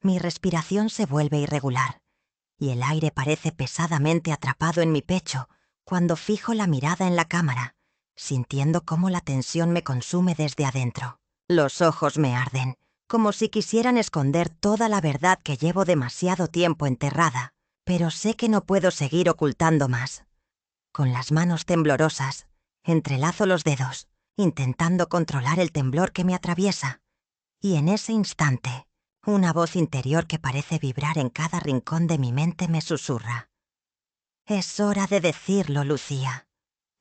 Mi respiración se vuelve irregular y el aire parece pesadamente atrapado en mi pecho cuando fijo la mirada en la cámara, sintiendo cómo la tensión me consume desde adentro. Los ojos me arden, como si quisieran esconder toda la verdad que llevo demasiado tiempo enterrada, pero sé que no puedo seguir ocultando más. Con las manos temblorosas, entrelazo los dedos, intentando controlar el temblor que me atraviesa. Y en ese instante, una voz interior que parece vibrar en cada rincón de mi mente me susurra: «Es hora de decirlo, Lucía.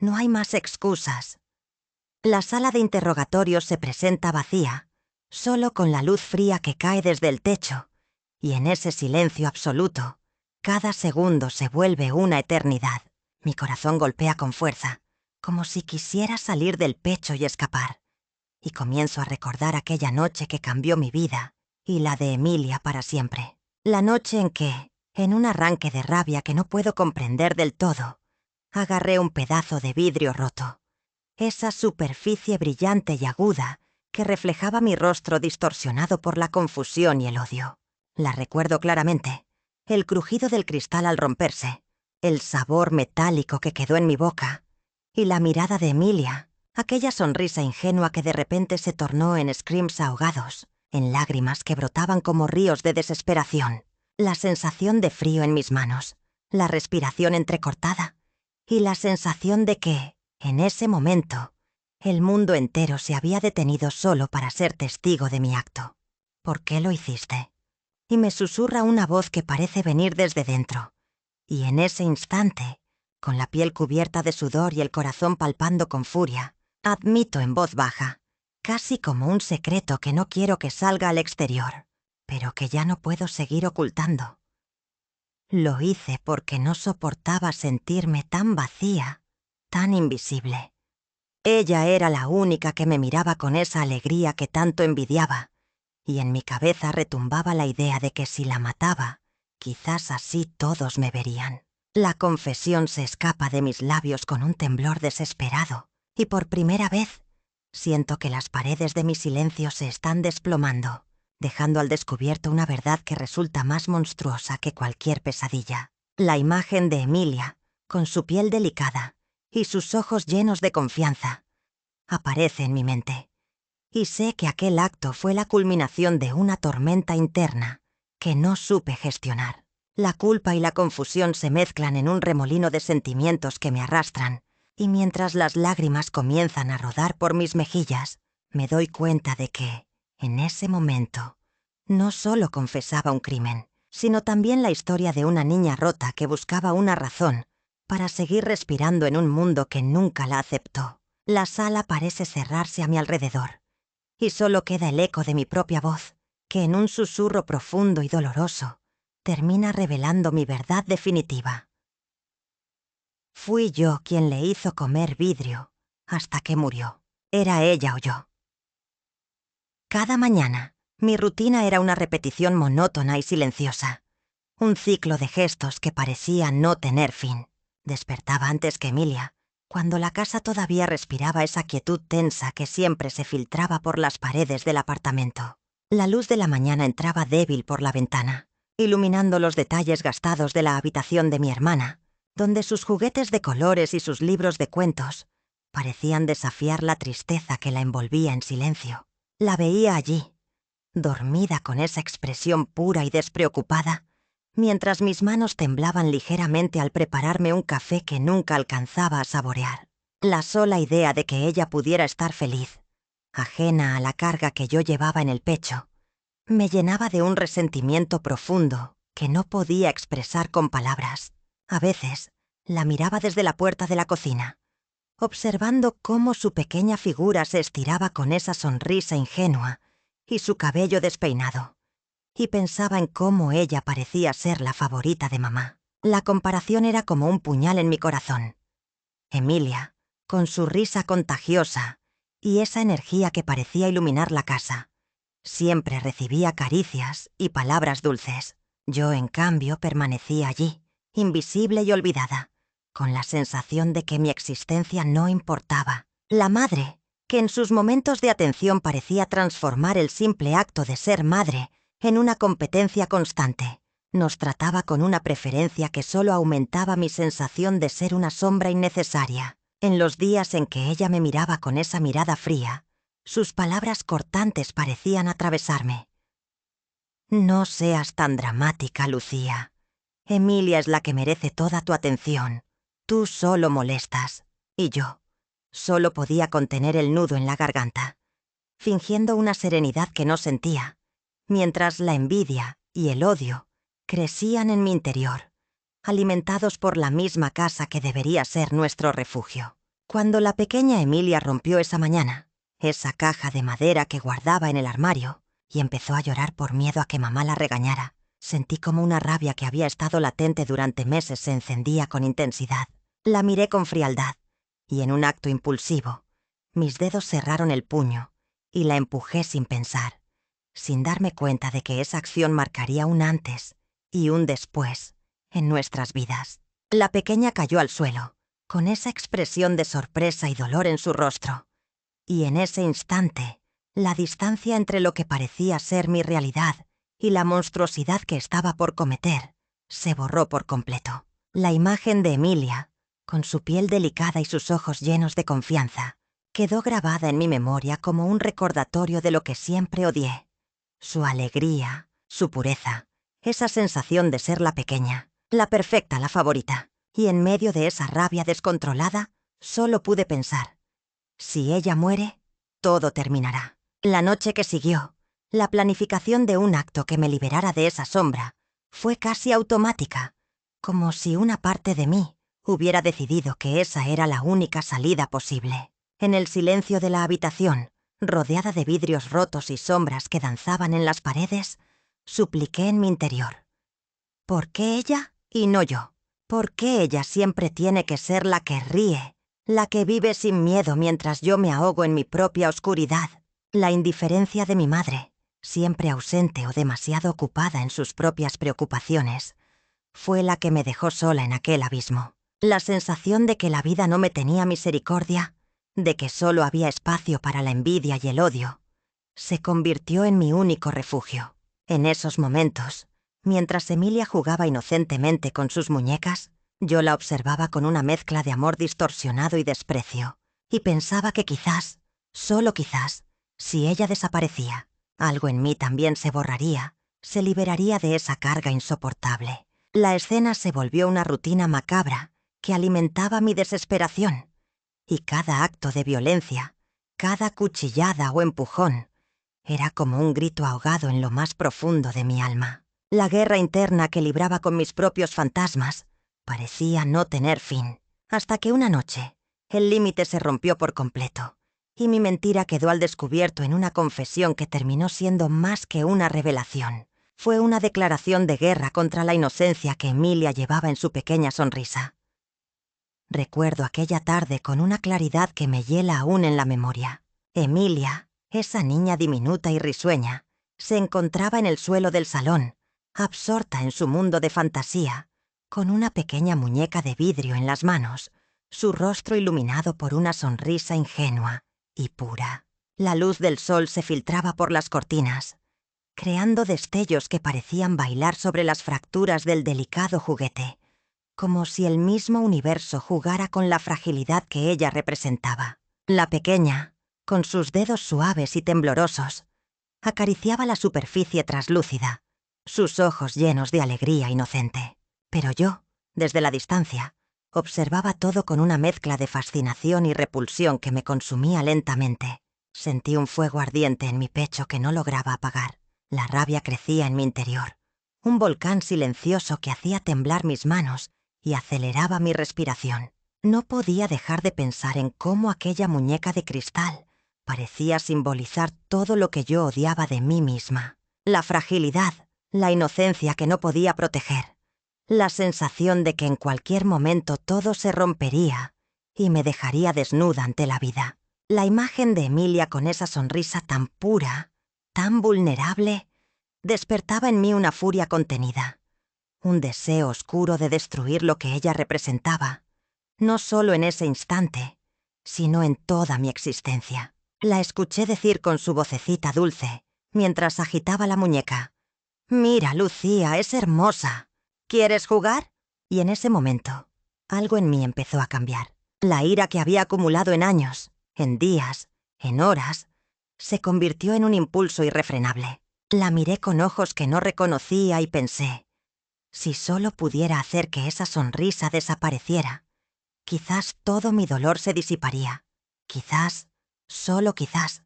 No hay más excusas». La sala de interrogatorios se presenta vacía, solo con la luz fría que cae desde el techo, y en ese silencio absoluto, cada segundo se vuelve una eternidad. Mi corazón golpea con fuerza, como si quisiera salir del pecho y escapar. Y comienzo a recordar aquella noche que cambió mi vida y la de Emilia para siempre. La noche en que, en un arranque de rabia que no puedo comprender del todo, agarré un pedazo de vidrio roto. Esa superficie brillante y aguda que reflejaba mi rostro distorsionado por la confusión y el odio. La recuerdo claramente. El crujido del cristal al romperse, el sabor metálico que quedó en mi boca y la mirada de Emilia, aquella sonrisa ingenua que de repente se tornó en screams ahogados, en lágrimas que brotaban como ríos de desesperación, la sensación de frío en mis manos, la respiración entrecortada y la sensación de que, en ese momento, el mundo entero se había detenido solo para ser testigo de mi acto. «¿Por qué lo hiciste?», y me susurra una voz que parece venir desde dentro. Y en ese instante, con la piel cubierta de sudor y el corazón palpando con furia, admito en voz baja, casi como un secreto que no quiero que salga al exterior, pero que ya no puedo seguir ocultando: lo hice porque no soportaba sentirme tan vacía, tan invisible. Ella era la única que me miraba con esa alegría que tanto envidiaba, y en mi cabeza retumbaba la idea de que si la mataba, quizás así todos me verían. La confesión se escapa de mis labios con un temblor desesperado, y por primera vez siento que las paredes de mi silencio se están desplomando, dejando al descubierto una verdad que resulta más monstruosa que cualquier pesadilla. La imagen de Emilia, con su piel delicada y sus ojos llenos de confianza, aparece en mi mente. Y sé que aquel acto fue la culminación de una tormenta interna que no supe gestionar. La culpa y la confusión se mezclan en un remolino de sentimientos que me arrastran, y mientras las lágrimas comienzan a rodar por mis mejillas, me doy cuenta de que, en ese momento, no solo confesaba un crimen, sino también la historia de una niña rota que buscaba una razón para seguir respirando en un mundo que nunca la aceptó. La sala parece cerrarse a mi alrededor, y solo queda el eco de mi propia voz, que en un susurro profundo y doloroso termina revelando mi verdad definitiva. Fui yo quien le hizo comer vidrio hasta que murió. Era ella o yo. Cada mañana, mi rutina era una repetición monótona y silenciosa, un ciclo de gestos que parecía no tener fin. Despertaba antes que Emilia, cuando la casa todavía respiraba esa quietud tensa que siempre se filtraba por las paredes del apartamento. La luz de la mañana entraba débil por la ventana, iluminando los detalles gastados de la habitación de mi hermana, donde sus juguetes de colores y sus libros de cuentos parecían desafiar la tristeza que la envolvía en silencio. La veía allí, dormida con esa expresión pura y despreocupada, mientras mis manos temblaban ligeramente al prepararme un café que nunca alcanzaba a saborear. La sola idea de que ella pudiera estar feliz, ajena a la carga que yo llevaba en el pecho, me llenaba de un resentimiento profundo que no podía expresar con palabras. A veces, la miraba desde la puerta de la cocina, observando cómo su pequeña figura se estiraba con esa sonrisa ingenua y su cabello despeinado, y pensaba en cómo ella parecía ser la favorita de mamá. La comparación era como un puñal en mi corazón. Emilia, con su risa contagiosa y esa energía que parecía iluminar la casa, siempre recibía caricias y palabras dulces. Yo, en cambio, permanecía allí, invisible y olvidada, con la sensación de que mi existencia no importaba. La madre, que en sus momentos de atención parecía transformar el simple acto de ser madre en una competencia constante. Nos trataba con una preferencia que solo aumentaba mi sensación de ser una sombra innecesaria. En los días en que ella me miraba con esa mirada fría, sus palabras cortantes parecían atravesarme. No seas tan dramática, Lucía. Emilia es la que merece toda tu atención. Tú solo molestas. Y yo solo podía contener el nudo en la garganta, fingiendo una serenidad que no sentía, mientras la envidia y el odio crecían en mi interior, alimentados por la misma casa que debería ser nuestro refugio. Cuando la pequeña Emilia rompió esa mañana esa caja de madera que guardaba en el armario y empezó a llorar por miedo a que mamá la regañara, sentí como una rabia que había estado latente durante meses se encendía con intensidad. La miré con frialdad y, en un acto impulsivo, mis dedos cerraron el puño y la empujé sin pensar, sin darme cuenta de que esa acción marcaría un antes y un después en nuestras vidas. La pequeña cayó al suelo, con esa expresión de sorpresa y dolor en su rostro, y en ese instante, la distancia entre lo que parecía ser mi realidad y la monstruosidad que estaba por cometer se borró por completo. La imagen de Emilia, con su piel delicada y sus ojos llenos de confianza, quedó grabada en mi memoria como un recordatorio de lo que siempre odié. Su alegría, su pureza, esa sensación de ser la pequeña, la perfecta, la favorita. Y en medio de esa rabia descontrolada, solo pude pensar: si ella muere, todo terminará. La noche que siguió, la planificación de un acto que me liberara de esa sombra fue casi automática, como si una parte de mí hubiera decidido que esa era la única salida posible. En el silencio de la habitación, rodeada de vidrios rotos y sombras que danzaban en las paredes, supliqué en mi interior: ¿por qué ella y no yo? ¿Por qué ella siempre tiene que ser la que ríe, la que vive sin miedo mientras yo me ahogo en mi propia oscuridad? La indiferencia de mi madre, siempre ausente o demasiado ocupada en sus propias preocupaciones, fue la que me dejó sola en aquel abismo. La sensación de que la vida no me tenía misericordia, de que solo había espacio para la envidia y el odio, se convirtió en mi único refugio. En esos momentos, mientras Emilia jugaba inocentemente con sus muñecas, yo la observaba con una mezcla de amor distorsionado y desprecio, y pensaba que quizás, solo quizás, si ella desaparecía, algo en mí también se borraría, se liberaría de esa carga insoportable. La escena se volvió una rutina macabra que alimentaba mi desesperación, y cada acto de violencia, cada cuchillada o empujón, era como un grito ahogado en lo más profundo de mi alma. La guerra interna que libraba con mis propios fantasmas parecía no tener fin, hasta que una noche el límite se rompió por completo, y mi mentira quedó al descubierto en una confesión que terminó siendo más que una revelación. Fue una declaración de guerra contra la inocencia que Emilia llevaba en su pequeña sonrisa. Recuerdo aquella tarde con una claridad que me hiela aún en la memoria. Emilia, esa niña diminuta y risueña, se encontraba en el suelo del salón, absorta en su mundo de fantasía, con una pequeña muñeca de vidrio en las manos, su rostro iluminado por una sonrisa ingenua y pura. La luz del sol se filtraba por las cortinas, creando destellos que parecían bailar sobre las fracturas del delicado juguete, como si el mismo universo jugara con la fragilidad que ella representaba. La pequeña, con sus dedos suaves y temblorosos, acariciaba la superficie traslúcida, sus ojos llenos de alegría inocente. Pero yo, desde la distancia, observaba todo con una mezcla de fascinación y repulsión que me consumía lentamente. Sentí un fuego ardiente en mi pecho que no lograba apagar. La rabia crecía en mi interior, un volcán silencioso que hacía temblar mis manos y aceleraba mi respiración. No podía dejar de pensar en cómo aquella muñeca de cristal parecía simbolizar todo lo que yo odiaba de mí misma. La fragilidad, la inocencia que no podía proteger, la sensación de que en cualquier momento todo se rompería y me dejaría desnuda ante la vida. La imagen de Emilia con esa sonrisa tan pura, tan vulnerable, despertaba en mí una furia contenida, un deseo oscuro de destruir lo que ella representaba, no solo en ese instante, sino en toda mi existencia. La escuché decir con su vocecita dulce, mientras agitaba la muñeca: «Mira, Lucía, es hermosa. ¿Quieres jugar?» Y en ese momento, algo en mí empezó a cambiar. La ira que había acumulado en años, en días, en horas, se convirtió en un impulso irrefrenable. La miré con ojos que no reconocía y pensé, si solo pudiera hacer que esa sonrisa desapareciera, quizás todo mi dolor se disiparía. Quizás, solo quizás,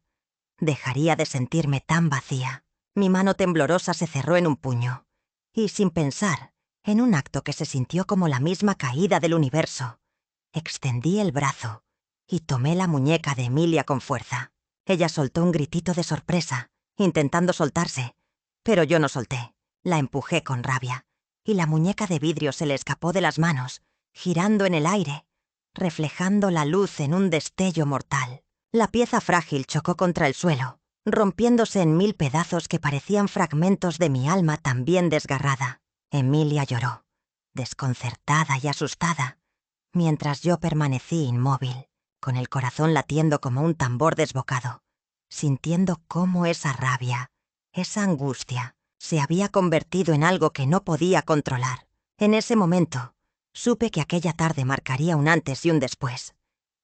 dejaría de sentirme tan vacía. Mi mano temblorosa se cerró en un puño, y sin pensar, en un acto que se sintió como la misma caída del universo, extendí el brazo y tomé la muñeca de Emilia con fuerza. Ella soltó un gritito de sorpresa, intentando soltarse, pero yo no solté. La empujé con rabia, y la muñeca de vidrio se le escapó de las manos, girando en el aire, reflejando la luz en un destello mortal. La pieza frágil chocó contra el suelo, rompiéndose en 1000 pedazos que parecían fragmentos de mi alma también desgarrada. Emilia lloró, desconcertada y asustada, mientras yo permanecí inmóvil, con el corazón latiendo como un tambor desbocado, sintiendo cómo esa rabia, esa angustia, se había convertido en algo que no podía controlar. En ese momento, supe que aquella tarde marcaría un antes y un después,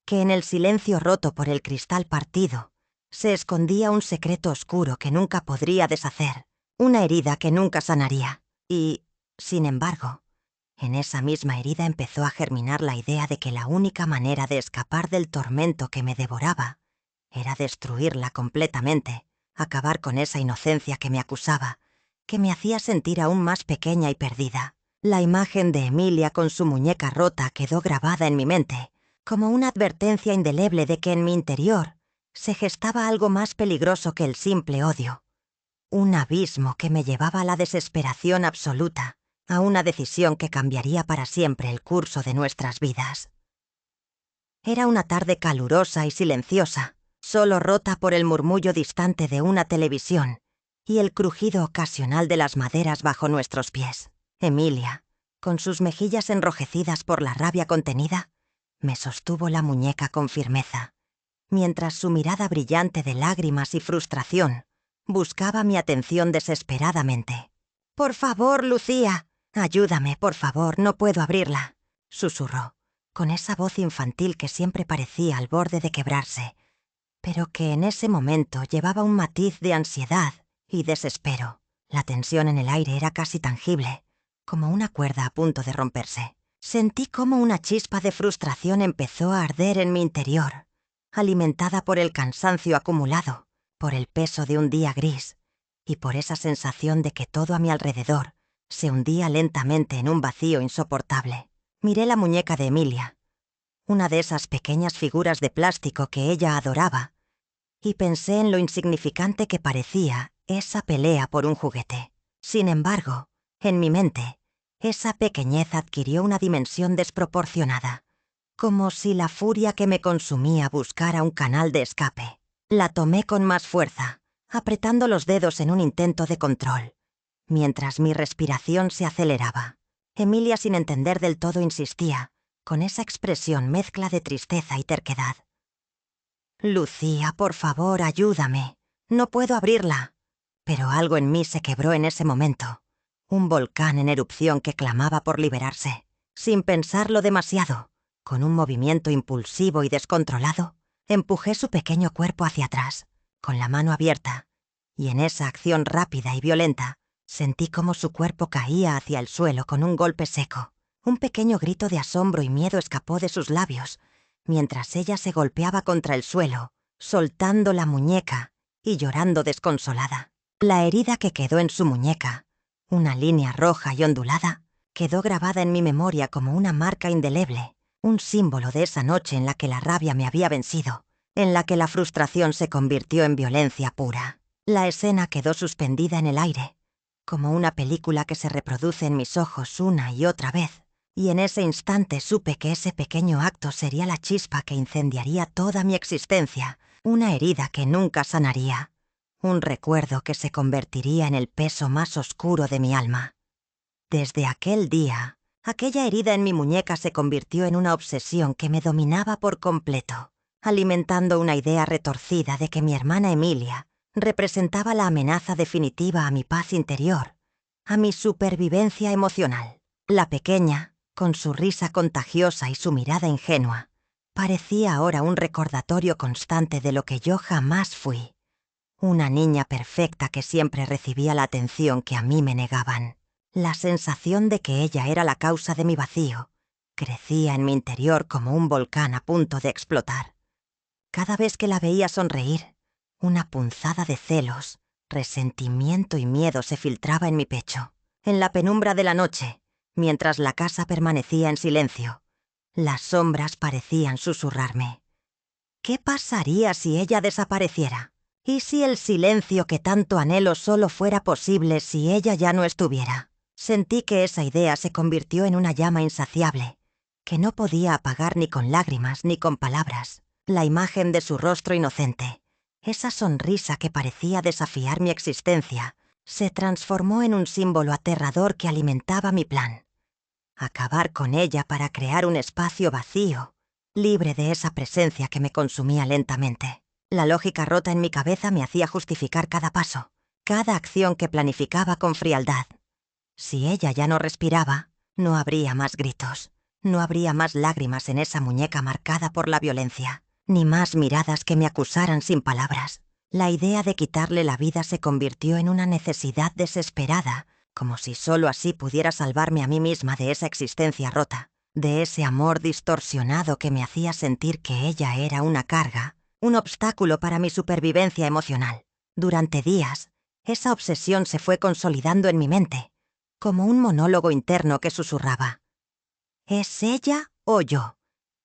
que en el silencio roto por el cristal partido se escondía un secreto oscuro que nunca podría deshacer, una herida que nunca sanaría. Y, sin embargo, en esa misma herida empezó a germinar la idea de que la única manera de escapar del tormento que me devoraba era destruirla completamente, acabar con esa inocencia que me acusaba, que me hacía sentir aún más pequeña y perdida. La imagen de Emilia con su muñeca rota quedó grabada en mi mente, como una advertencia indeleble de que en mi interior se gestaba algo más peligroso que el simple odio. Un abismo que me llevaba a la desesperación absoluta, a una decisión que cambiaría para siempre el curso de nuestras vidas. Era una tarde calurosa y silenciosa, solo rota por el murmullo distante de una televisión y el crujido ocasional de las maderas bajo nuestros pies. Emilia, con sus mejillas enrojecidas por la rabia contenida, me sostuvo la muñeca con firmeza, mientras su mirada brillante de lágrimas y frustración buscaba mi atención desesperadamente. «Por favor, Lucía, ayúdame, por favor, no puedo abrirla», susurró, con esa voz infantil que siempre parecía al borde de quebrarse, pero que en ese momento llevaba un matiz de ansiedad y desespero. La tensión en el aire era casi tangible, como una cuerda a punto de romperse. Sentí como una chispa de frustración empezó a arder en mi interior, alimentada por el cansancio acumulado, por el peso de un día gris y por esa sensación de que todo a mi alrededor se hundía lentamente en un vacío insoportable. Miré la muñeca de Emilia, una de esas pequeñas figuras de plástico que ella adoraba, y pensé en lo insignificante que parecía esa pelea por un juguete. Sin embargo, en mi mente, esa pequeñez adquirió una dimensión desproporcionada, como si la furia que me consumía buscara un canal de escape. La tomé con más fuerza, apretando los dedos en un intento de control, mientras mi respiración se aceleraba. Emilia, sin entender del todo, insistía, con esa expresión mezcla de tristeza y terquedad. «Lucía, por favor, ayúdame. No puedo abrirla». Pero algo en mí se quebró en ese momento. Un volcán en erupción que clamaba por liberarse. Sin pensarlo demasiado, con un movimiento impulsivo y descontrolado, empujé su pequeño cuerpo hacia atrás, con la mano abierta, y en esa acción rápida y violenta, sentí cómo su cuerpo caía hacia el suelo con un golpe seco. Un pequeño grito de asombro y miedo escapó de sus labios, mientras ella se golpeaba contra el suelo, soltando la muñeca y llorando desconsolada. La herida que quedó en su muñeca, una línea roja y ondulada, quedó grabada en mi memoria como una marca indeleble, un símbolo de esa noche en la que la rabia me había vencido, en la que la frustración se convirtió en violencia pura. La escena quedó suspendida en el aire, como una película que se reproduce en mis ojos una y otra vez, y en ese instante supe que ese pequeño acto sería la chispa que incendiaría toda mi existencia, una herida que nunca sanaría, un recuerdo que se convertiría en el peso más oscuro de mi alma. Desde aquel día, aquella herida en mi muñeca se convirtió en una obsesión que me dominaba por completo, alimentando una idea retorcida de que mi hermana Emilia representaba la amenaza definitiva a mi paz interior a mi supervivencia emocional. La pequeña, con su risa contagiosa y su mirada ingenua, parecía ahora un recordatorio constante de lo que yo jamás fui. Una niña perfecta que siempre recibía la atención que a mí me negaban. La sensación de que ella era la causa de mi vacío crecía en mi interior como un volcán a punto de explotar. Cada vez que la veía sonreír, una punzada de celos, resentimiento y miedo se filtraba en mi pecho. En la penumbra de la noche, mientras la casa permanecía en silencio, las sombras parecían susurrarme. ¿Qué pasaría si ella desapareciera? ¿Y si el silencio que tanto anhelo solo fuera posible si ella ya no estuviera? Sentí que esa idea se convirtió en una llama insaciable, que no podía apagar ni con lágrimas ni con palabras. La imagen de su rostro inocente, esa sonrisa que parecía desafiar mi existencia, se transformó en un símbolo aterrador que alimentaba mi plan. Acabar con ella para crear un espacio vacío, libre de esa presencia que me consumía lentamente. La lógica rota en mi cabeza me hacía justificar cada paso, cada acción que planificaba con frialdad. Si ella ya no respiraba, no habría más gritos, no habría más lágrimas en esa muñeca marcada por la violencia, ni más miradas que me acusaran sin palabras. La idea de quitarle la vida se convirtió en una necesidad desesperada, como si solo así pudiera salvarme a mí misma de esa existencia rota, de ese amor distorsionado que me hacía sentir que ella era una carga, un obstáculo para mi supervivencia emocional. Durante días, esa obsesión se fue consolidando en mi mente, como un monólogo interno que susurraba. ¿Es ella o yo?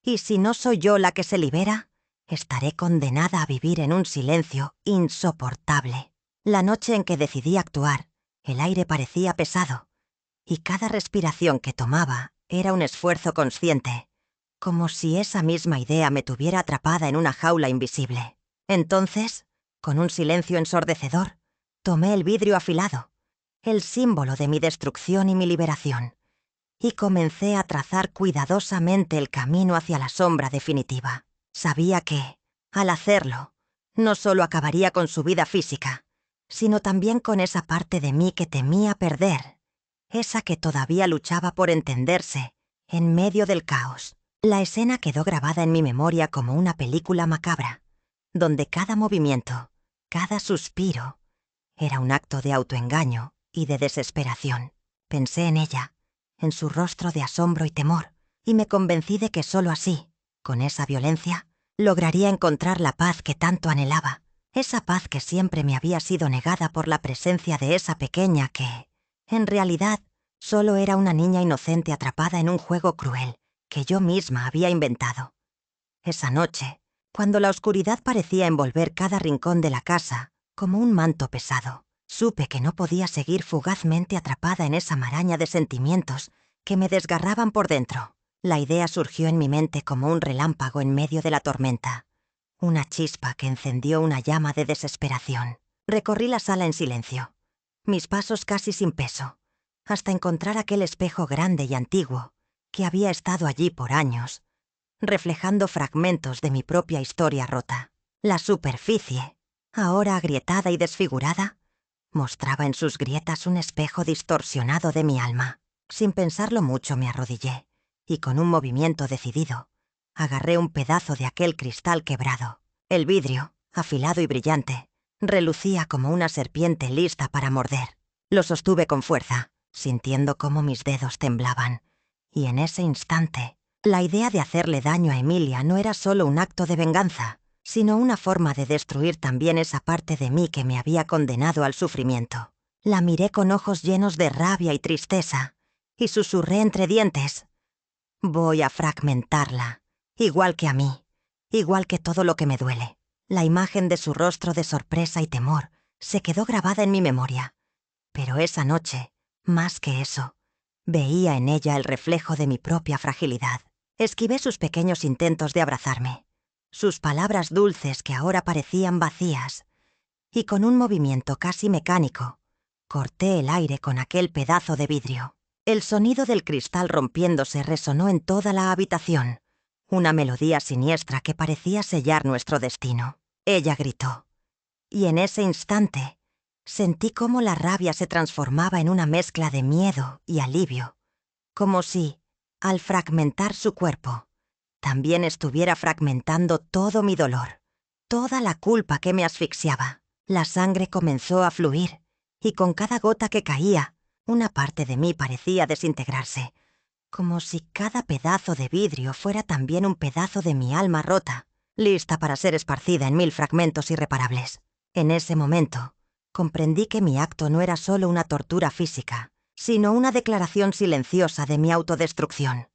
Y si no soy yo la que se libera, estaré condenada a vivir en un silencio insoportable. La noche en que decidí actuar, el aire parecía pesado, y cada respiración que tomaba era un esfuerzo consciente, como si esa misma idea me tuviera atrapada en una jaula invisible. Entonces, con un silencio ensordecedor, tomé el vidrio afilado, el símbolo de mi destrucción y mi liberación, y comencé a trazar cuidadosamente el camino hacia la sombra definitiva. Sabía que, al hacerlo, no solo acabaría con su vida física, sino también con esa parte de mí que temía perder, esa que todavía luchaba por entenderse en medio del caos. La escena quedó grabada en mi memoria como una película macabra, donde cada movimiento, cada suspiro, era un acto de autoengaño y de desesperación. Pensé en ella, en su rostro de asombro y temor, y me convencí de que solo así, con esa violencia, lograría encontrar la paz que tanto anhelaba, esa paz que siempre me había sido negada por la presencia de esa pequeña que, en realidad, solo era una niña inocente atrapada en un juego cruel que yo misma había inventado. Esa noche, cuando la oscuridad parecía envolver cada rincón de la casa como un manto pesado, supe que no podía seguir fugazmente atrapada en esa maraña de sentimientos que me desgarraban por dentro. La idea surgió en mi mente como un relámpago en medio de la tormenta, una chispa que encendió una llama de desesperación. Recorrí la sala en silencio, mis pasos casi sin peso, hasta encontrar aquel espejo grande y antiguo que había estado allí por años, reflejando fragmentos de mi propia historia rota. La superficie, ahora agrietada y desfigurada, mostraba en sus grietas un espejo distorsionado de mi alma. Sin pensarlo mucho me arrodillé, y con un movimiento decidido, agarré un pedazo de aquel cristal quebrado. El vidrio, afilado y brillante, relucía como una serpiente lista para morder. Lo sostuve con fuerza, sintiendo cómo mis dedos temblaban, y en ese instante, la idea de hacerle daño a Emilia no era solo un acto de venganza, sino una forma de destruir también esa parte de mí que me había condenado al sufrimiento. La miré con ojos llenos de rabia y tristeza, y susurré entre dientes: voy a fragmentarla, igual que a mí, igual que todo lo que me duele. La imagen de su rostro de sorpresa y temor se quedó grabada en mi memoria, pero esa noche, más que eso, veía en ella el reflejo de mi propia fragilidad. Esquivé sus pequeños intentos de abrazarme, sus palabras dulces que ahora parecían vacías, y con un movimiento casi mecánico, corté el aire con aquel pedazo de vidrio. El sonido del cristal rompiéndose resonó en toda la habitación, una melodía siniestra que parecía sellar nuestro destino. Ella gritó, y en ese instante, Sentí cómo la rabia se transformaba en una mezcla de miedo y alivio, como si, al fragmentar su cuerpo, también estuviera fragmentando todo mi dolor, toda la culpa que me asfixiaba. La sangre comenzó a fluir, y con cada gota que caía, una parte de mí parecía desintegrarse, como si cada pedazo de vidrio fuera también un pedazo de mi alma rota, lista para ser esparcida en 1000 fragmentos irreparables. En ese momento, comprendí que mi acto no era solo una tortura física, sino una declaración silenciosa de mi autodestrucción.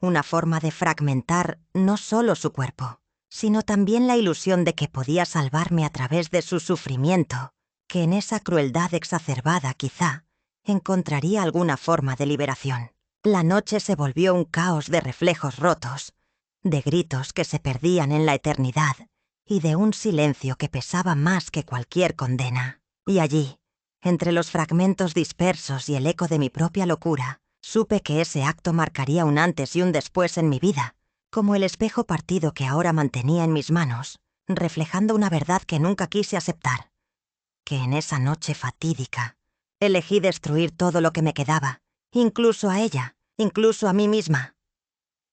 Una forma de fragmentar no solo su cuerpo, sino también la ilusión de que podía salvarme a través de su sufrimiento, que en esa crueldad exacerbada quizá encontraría alguna forma de liberación. La noche se volvió un caos de reflejos rotos, de gritos que se perdían en la eternidad y de un silencio que pesaba más que cualquier condena. Y allí, entre los fragmentos dispersos y el eco de mi propia locura, supe que ese acto marcaría un antes y un después en mi vida, como el espejo partido que ahora mantenía en mis manos, reflejando una verdad que nunca quise aceptar, que en esa noche fatídica elegí destruir todo lo que me quedaba, incluso a ella, incluso a mí misma.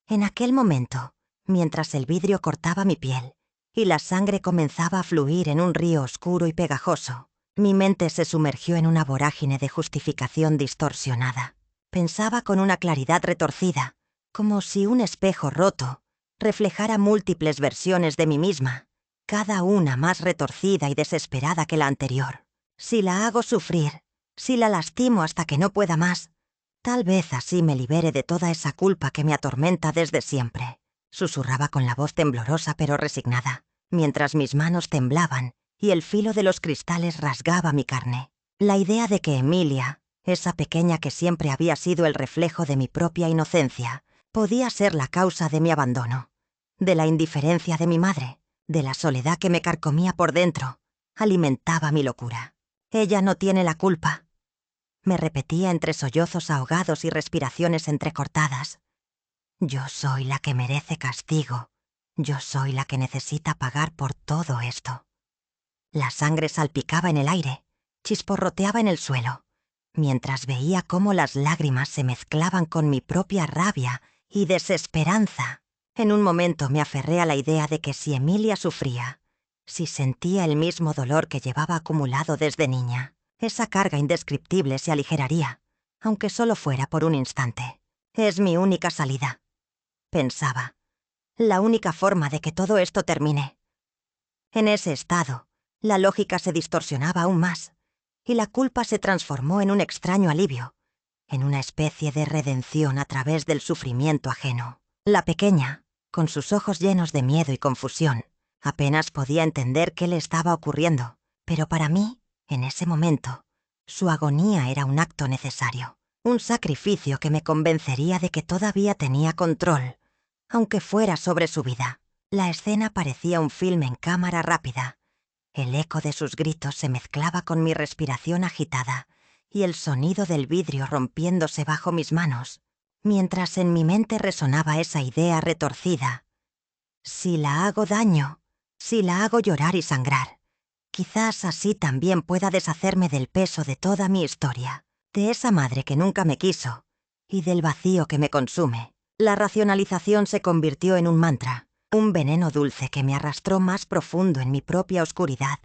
En aquel momento, mientras el vidrio cortaba mi piel y la sangre comenzaba a fluir en un río oscuro y pegajoso, mi mente se sumergió en una vorágine de justificación distorsionada. Pensaba con una claridad retorcida, como si un espejo roto reflejara múltiples versiones de mí misma, cada una más retorcida y desesperada que la anterior. Si la hago sufrir, si la lastimo hasta que no pueda más, tal vez así me libere de toda esa culpa que me atormenta desde siempre. Susurraba con la voz temblorosa pero resignada, mientras mis manos temblaban y el filo de los cristales rasgaba mi carne. La idea de que Emilia, esa pequeña que siempre había sido el reflejo de mi propia inocencia, podía ser la causa de mi abandono, de la indiferencia de mi madre, de la soledad que me carcomía por dentro, alimentaba mi locura. Ella no tiene la culpa, me repetía entre sollozos ahogados y respiraciones entrecortadas. Yo soy la que merece castigo. Yo soy la que necesita pagar por todo esto. La sangre salpicaba en el aire, chisporroteaba en el suelo, mientras veía cómo las lágrimas se mezclaban con mi propia rabia y desesperanza. En un momento me aferré a la idea de que si Emilia sufría, si sentía el mismo dolor que llevaba acumulado desde niña, esa carga indescriptible se aligeraría, aunque solo fuera por un instante. Es mi única salida, pensaba, la única forma de que todo esto termine. En ese estado, la lógica se distorsionaba aún más, y la culpa se transformó en un extraño alivio, en una especie de redención a través del sufrimiento ajeno. La pequeña, con sus ojos llenos de miedo y confusión, apenas podía entender qué le estaba ocurriendo, pero para mí, en ese momento, su agonía era un acto necesario, un sacrificio que me convencería de que todavía tenía control, aunque fuera sobre su vida. La escena parecía un filme en cámara rápida. El eco de sus gritos se mezclaba con mi respiración agitada y el sonido del vidrio rompiéndose bajo mis manos, mientras en mi mente resonaba esa idea retorcida. Si la hago daño, si la hago llorar y sangrar, quizás así también pueda deshacerme del peso de toda mi historia, de esa madre que nunca me quiso y del vacío que me consume. La racionalización se convirtió en un mantra, un veneno dulce que me arrastró más profundo en mi propia oscuridad,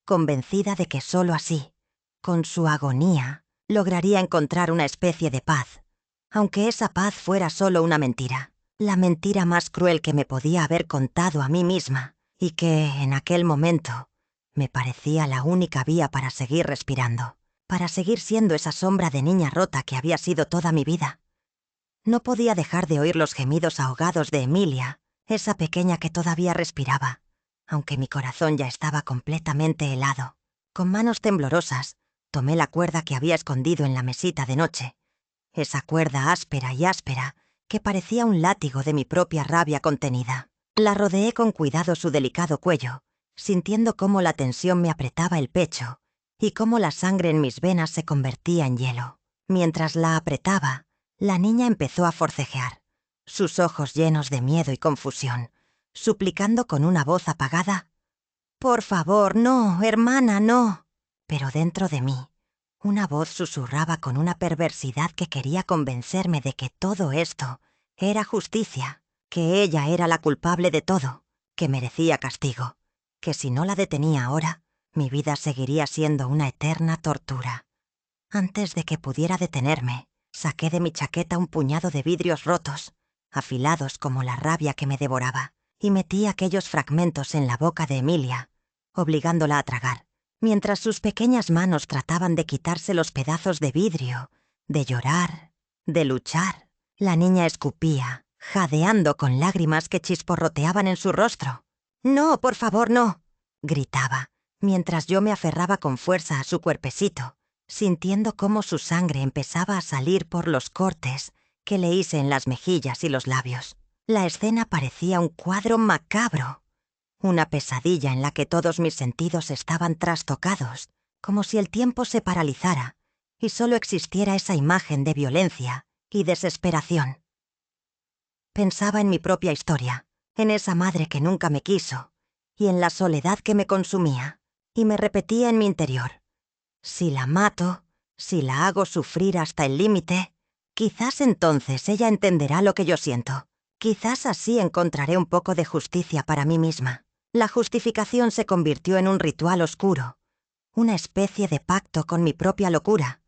convencida de que solo así, con su agonía, lograría encontrar una especie de paz, aunque esa paz fuera solo una mentira, la mentira más cruel que me podía haber contado a mí misma, y que, en aquel momento, me parecía la única vía para seguir respirando, para seguir siendo esa sombra de niña rota que había sido toda mi vida. No podía dejar de oír los gemidos ahogados de Emilia, esa pequeña que todavía respiraba, aunque mi corazón ya estaba completamente helado. Con manos temblorosas, tomé la cuerda que había escondido en la mesita de noche, esa cuerda áspera y áspera que parecía un látigo de mi propia rabia contenida. La rodeé con cuidado su delicado cuello, sintiendo cómo la tensión me apretaba el pecho y cómo la sangre en mis venas se convertía en hielo. Mientras la apretaba, la niña empezó a forcejear, sus ojos llenos de miedo y confusión, suplicando con una voz apagada: «Por favor, no, hermana, no». Pero dentro de mí, una voz susurraba con una perversidad que quería convencerme de que todo esto era justicia, que ella era la culpable de todo, que merecía castigo, que si no la detenía ahora, mi vida seguiría siendo una eterna tortura. Antes de que pudiera detenerme, saqué de mi chaqueta un puñado de vidrios rotos, afilados como la rabia que me devoraba, y metí aquellos fragmentos en la boca de Emilia, obligándola a tragar, mientras sus pequeñas manos trataban de quitarse los pedazos de vidrio, de llorar, de luchar. La niña escupía, jadeando con lágrimas que chisporroteaban en su rostro. «No, por favor, no», gritaba, mientras yo me aferraba con fuerza a su cuerpecito, sintiendo cómo su sangre empezaba a salir por los cortes que le hice en las mejillas y los labios. La escena parecía un cuadro macabro, una pesadilla en la que todos mis sentidos estaban trastocados, como si el tiempo se paralizara y solo existiera esa imagen de violencia y desesperación. Pensaba en mi propia historia, en esa madre que nunca me quiso, y en la soledad que me consumía, y me repetía en mi interior: si la mato, si la hago sufrir hasta el límite, quizás entonces ella entenderá lo que yo siento. Quizás así encontraré un poco de justicia para mí misma. La justificación se convirtió en un ritual oscuro, una especie de pacto con mi propia locura,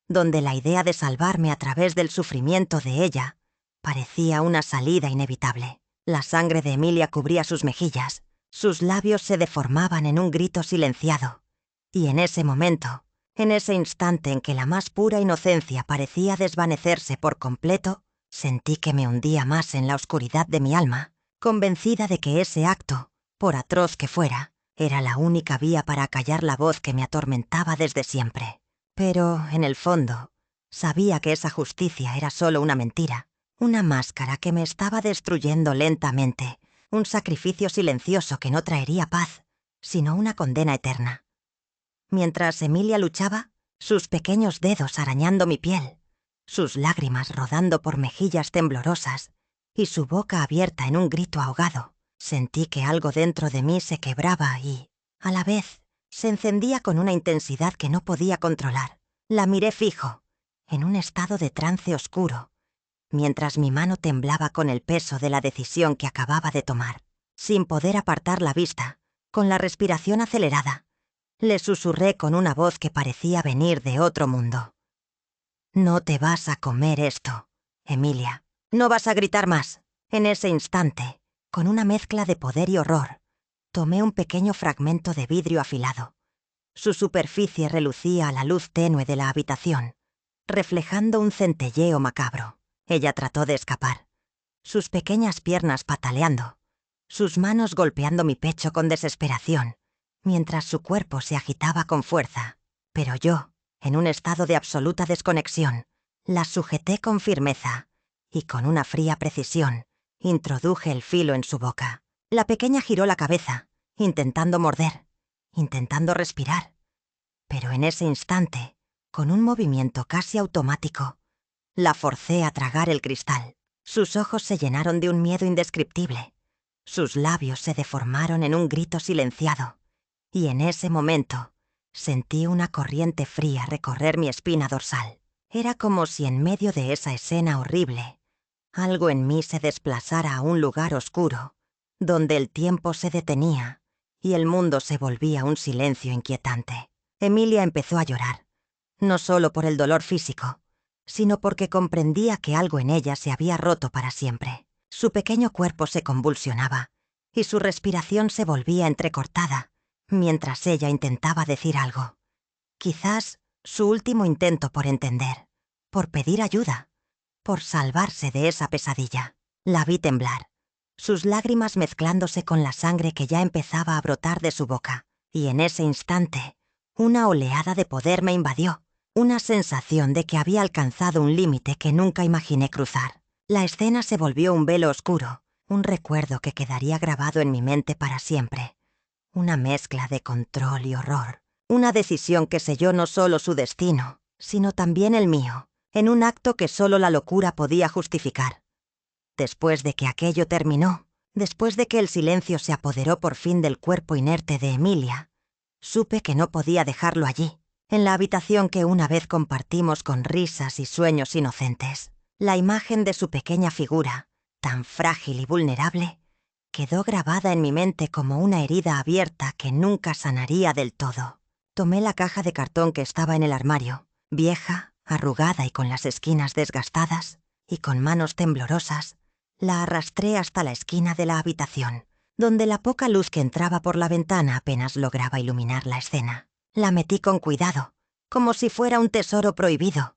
donde la idea de salvarme a través del sufrimiento de ella parecía una salida inevitable. La sangre de Emilia cubría sus mejillas, sus labios se deformaban en un grito silenciado, y en ese momento, en ese instante en que la más pura inocencia parecía desvanecerse por completo, sentí que me hundía más en la oscuridad de mi alma, convencida de que ese acto, por atroz que fuera, era la única vía para acallar la voz que me atormentaba desde siempre. Pero, en el fondo, sabía que esa justicia era solo una mentira, una máscara que me estaba destruyendo lentamente, un sacrificio silencioso que no traería paz, sino una condena eterna. Mientras Emilia luchaba, sus pequeños dedos arañando mi piel, sus lágrimas rodando por mejillas temblorosas y su boca abierta en un grito ahogado, sentí que algo dentro de mí se quebraba y, a la vez, se encendía con una intensidad que no podía controlar. La miré fijo, en un estado de trance oscuro, mientras mi mano temblaba con el peso de la decisión que acababa de tomar. Sin poder apartar la vista, con la respiración acelerada, le susurré con una voz que parecía venir de otro mundo: «No te vas a comer esto, Emilia. No vas a gritar más». En ese instante, con una mezcla de poder y horror, tomé un pequeño fragmento de vidrio afilado. Su superficie relucía a la luz tenue de la habitación, reflejando un centelleo macabro. Ella trató de escapar, sus pequeñas piernas pataleando, sus manos golpeando mi pecho con desesperación, mientras su cuerpo se agitaba con fuerza. Pero yo, en un estado de absoluta desconexión, la sujeté con firmeza y con una fría precisión introduje el filo en su boca. La pequeña giró la cabeza, intentando morder, intentando respirar. Pero en ese instante, con un movimiento casi automático, la forcé a tragar el cristal. Sus ojos se llenaron de un miedo indescriptible. Sus labios se deformaron en un grito silenciado. Y en ese momento, sentí una corriente fría recorrer mi espina dorsal. Era como si en medio de esa escena horrible, algo en mí se desplazara a un lugar oscuro, donde el tiempo se detenía y el mundo se volvía un silencio inquietante. Emilia empezó a llorar, no solo por el dolor físico, sino porque comprendía que algo en ella se había roto para siempre. Su pequeño cuerpo se convulsionaba y su respiración se volvía entrecortada mientras ella intentaba decir algo. Quizás su último intento por entender, por pedir ayuda, por salvarse de esa pesadilla. La vi temblar, sus lágrimas mezclándose con la sangre que ya empezaba a brotar de su boca, y en ese instante, una oleada de poder me invadió, una sensación de que había alcanzado un límite que nunca imaginé cruzar. La escena se volvió un velo oscuro, un recuerdo que quedaría grabado en mi mente para siempre. Una mezcla de control y horror. Una decisión que selló no solo su destino, sino también el mío, en un acto que solo la locura podía justificar. Después de que aquello terminó, después de que el silencio se apoderó por fin del cuerpo inerte de Emilia, Supe que no podía dejarlo allí, en la habitación que una vez compartimos con risas y sueños inocentes. La imagen de su pequeña figura, tan frágil y vulnerable, quedó grabada en mi mente como una herida abierta que nunca sanaría del todo. Tomé la caja de cartón que estaba en el armario, vieja, arrugada y con las esquinas desgastadas, y con manos temblorosas, la arrastré hasta la esquina de la habitación, donde la poca luz que entraba por la ventana apenas lograba iluminar la escena. La metí con cuidado, como si fuera un tesoro prohibido,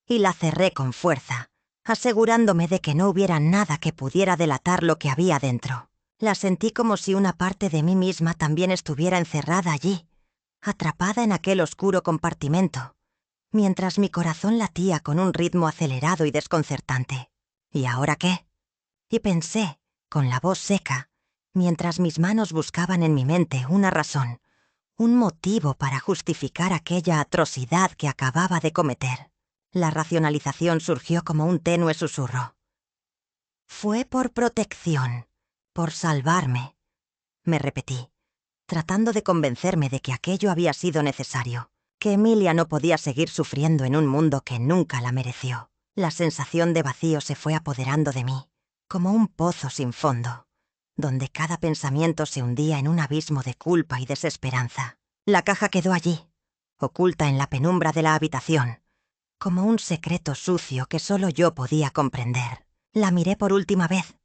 y la cerré con fuerza, asegurándome de que no hubiera nada que pudiera delatar lo que había dentro. La sentí como si una parte de mí misma también estuviera encerrada allí, atrapada en aquel oscuro compartimento, mientras mi corazón latía con un ritmo acelerado y desconcertante. ¿Y ahora qué? Y pensé, con la voz seca, mientras mis manos buscaban en mi mente una razón, un motivo para justificar aquella atrocidad que acababa de cometer. La racionalización surgió como un tenue susurro. Fue por protección, por salvarme, me repetí, tratando de convencerme de que aquello había sido necesario, que Emilia no podía seguir sufriendo en un mundo que nunca la mereció. La sensación de vacío se fue apoderando de mí, como un pozo sin fondo, donde cada pensamiento se hundía en un abismo de culpa y desesperanza. La caja quedó allí, oculta en la penumbra de la habitación, como un secreto sucio que solo yo podía comprender. La miré por última vez,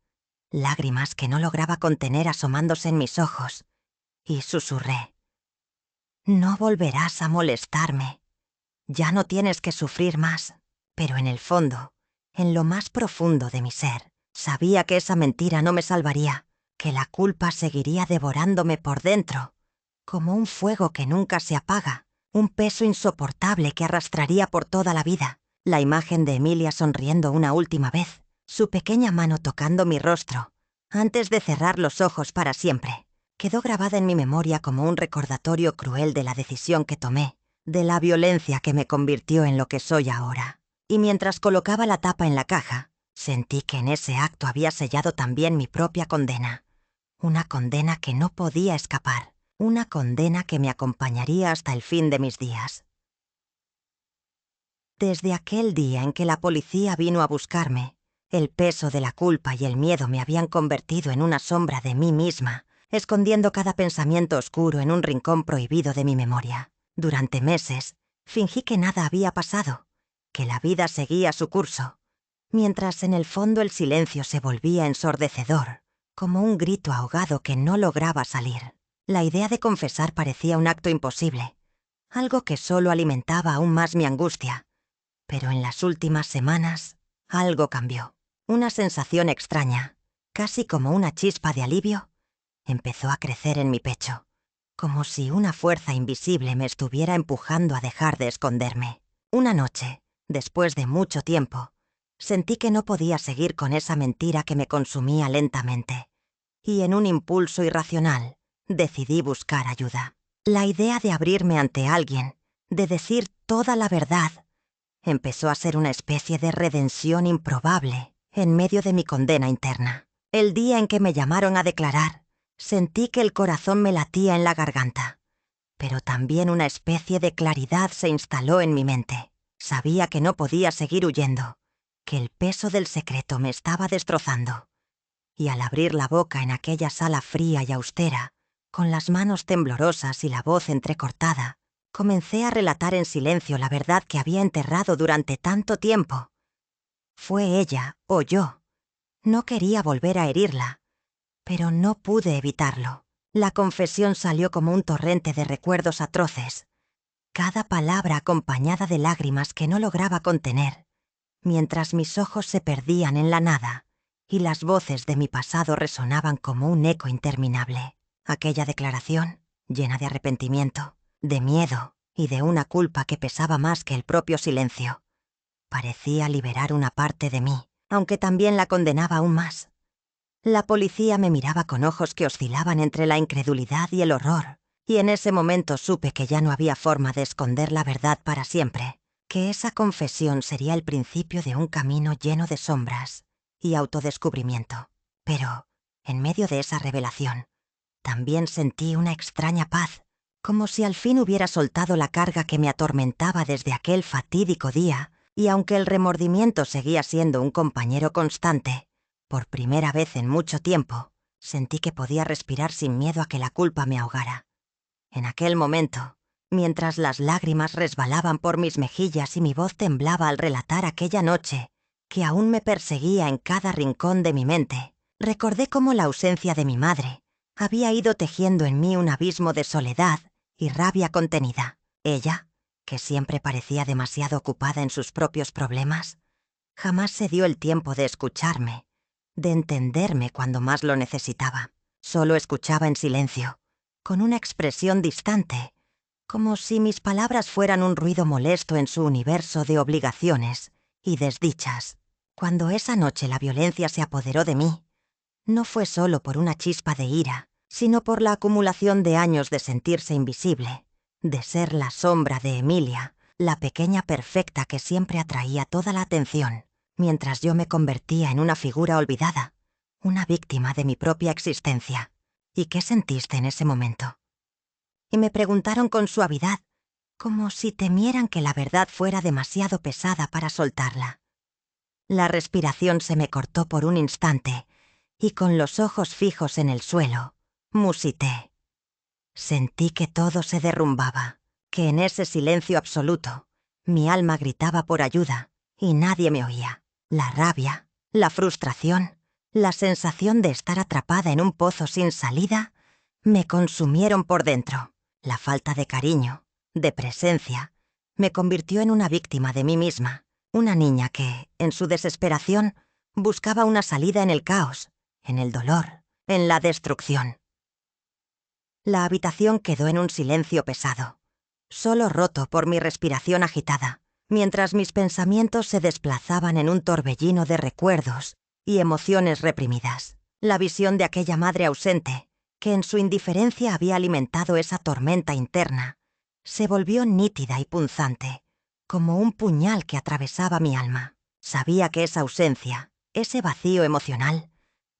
lágrimas que no lograba contener asomándose en mis ojos, y susurré. No volverás a molestarme. Ya no tienes que sufrir más. Pero en el fondo, en lo más profundo de mi ser, sabía que esa mentira no me salvaría, que la culpa seguiría devorándome por dentro, como un fuego que nunca se apaga, un peso insoportable que arrastraría por toda la vida. La imagen de Emilia sonriendo una última vez, su pequeña mano tocando mi rostro, antes de cerrar los ojos para siempre, quedó grabada en mi memoria como un recordatorio cruel de la decisión que tomé, de la violencia que me convirtió en lo que soy ahora. Y mientras colocaba la tapa en la caja, sentí que en ese acto había sellado también mi propia condena. Una condena que no podía escapar, una condena que me acompañaría hasta el fin de mis días. Desde aquel día en que la policía vino a buscarme, el peso de la culpa y el miedo me habían convertido en una sombra de mí misma, escondiendo cada pensamiento oscuro en un rincón prohibido de mi memoria. Durante meses, fingí que nada había pasado, que la vida seguía su curso, mientras en el fondo el silencio se volvía ensordecedor, como un grito ahogado que no lograba salir. La idea de confesar parecía un acto imposible, algo que solo alimentaba aún más mi angustia. Pero en las últimas semanas, algo cambió. Una sensación extraña, casi como una chispa de alivio, empezó a crecer en mi pecho, como si una fuerza invisible me estuviera empujando a dejar de esconderme. Una noche, después de mucho tiempo, sentí que no podía seguir con esa mentira que me consumía lentamente, y en un impulso irracional, decidí buscar ayuda. La idea de abrirme ante alguien, de decir toda la verdad, empezó a ser una especie de redención improbable en medio de mi condena interna. El día en que me llamaron a declarar, sentí que el corazón me latía en la garganta, pero también una especie de claridad se instaló en mi mente. Sabía que no podía seguir huyendo, que el peso del secreto me estaba destrozando. Y al abrir la boca en aquella sala fría y austera, con las manos temblorosas y la voz entrecortada, comencé a relatar en silencio la verdad que había enterrado durante tanto tiempo. Fue ella o yo. No quería volver a herirla, pero no pude evitarlo. La confesión salió como un torrente de recuerdos atroces, cada palabra acompañada de lágrimas que no lograba contener, mientras mis ojos se perdían en la nada y las voces de mi pasado resonaban como un eco interminable. Aquella declaración, llena de arrepentimiento, de miedo y de una culpa que pesaba más que el propio silencio, parecía liberar una parte de mí, aunque también la condenaba aún más. La policía me miraba con ojos que oscilaban entre la incredulidad y el horror, y en ese momento supe que ya no había forma de esconder la verdad para siempre, que esa confesión sería el principio de un camino lleno de sombras y autodescubrimiento. Pero, en medio de esa revelación, también sentí una extraña paz, como si al fin hubiera soltado la carga que me atormentaba desde aquel fatídico día, y aunque el remordimiento seguía siendo un compañero constante, por primera vez en mucho tiempo, sentí que podía respirar sin miedo a que la culpa me ahogara. En aquel momento, mientras las lágrimas resbalaban por mis mejillas y mi voz temblaba al relatar aquella noche, que aún me perseguía en cada rincón de mi mente, recordé cómo la ausencia de mi madre había ido tejiendo en mí un abismo de soledad y rabia contenida. Ella, que siempre parecía demasiado ocupada en sus propios problemas, jamás se dio el tiempo de escucharme, de entenderme cuando más lo necesitaba. Solo escuchaba en silencio, con una expresión distante, como si mis palabras fueran un ruido molesto en su universo de obligaciones y desdichas. Cuando esa noche la violencia se apoderó de mí, no fue solo por una chispa de ira, sino por la acumulación de años de sentirse invisible, de ser la sombra de Emilia, la pequeña perfecta que siempre atraía toda la atención, mientras yo me convertía en una figura olvidada, una víctima de mi propia existencia. ¿Y qué sentiste en ese momento? Y me preguntaron con suavidad, como si temieran que la verdad fuera demasiado pesada para soltarla. La respiración se me cortó por un instante, y con los ojos fijos en el suelo, musité. Sentí que todo se derrumbaba, que en ese silencio absoluto, mi alma gritaba por ayuda, y nadie me oía. La rabia, la frustración, la sensación de estar atrapada en un pozo sin salida, me consumieron por dentro. La falta de cariño, de presencia, me convirtió en una víctima de mí misma, una niña que, en su desesperación, buscaba una salida en el caos, en el dolor, en la destrucción. La habitación quedó en un silencio pesado, solo roto por mi respiración agitada, mientras mis pensamientos se desplazaban en un torbellino de recuerdos y emociones reprimidas. La visión de aquella madre ausente, que en su indiferencia había alimentado esa tormenta interna, se volvió nítida y punzante, como un puñal que atravesaba mi alma. Sabía que esa ausencia, ese vacío emocional,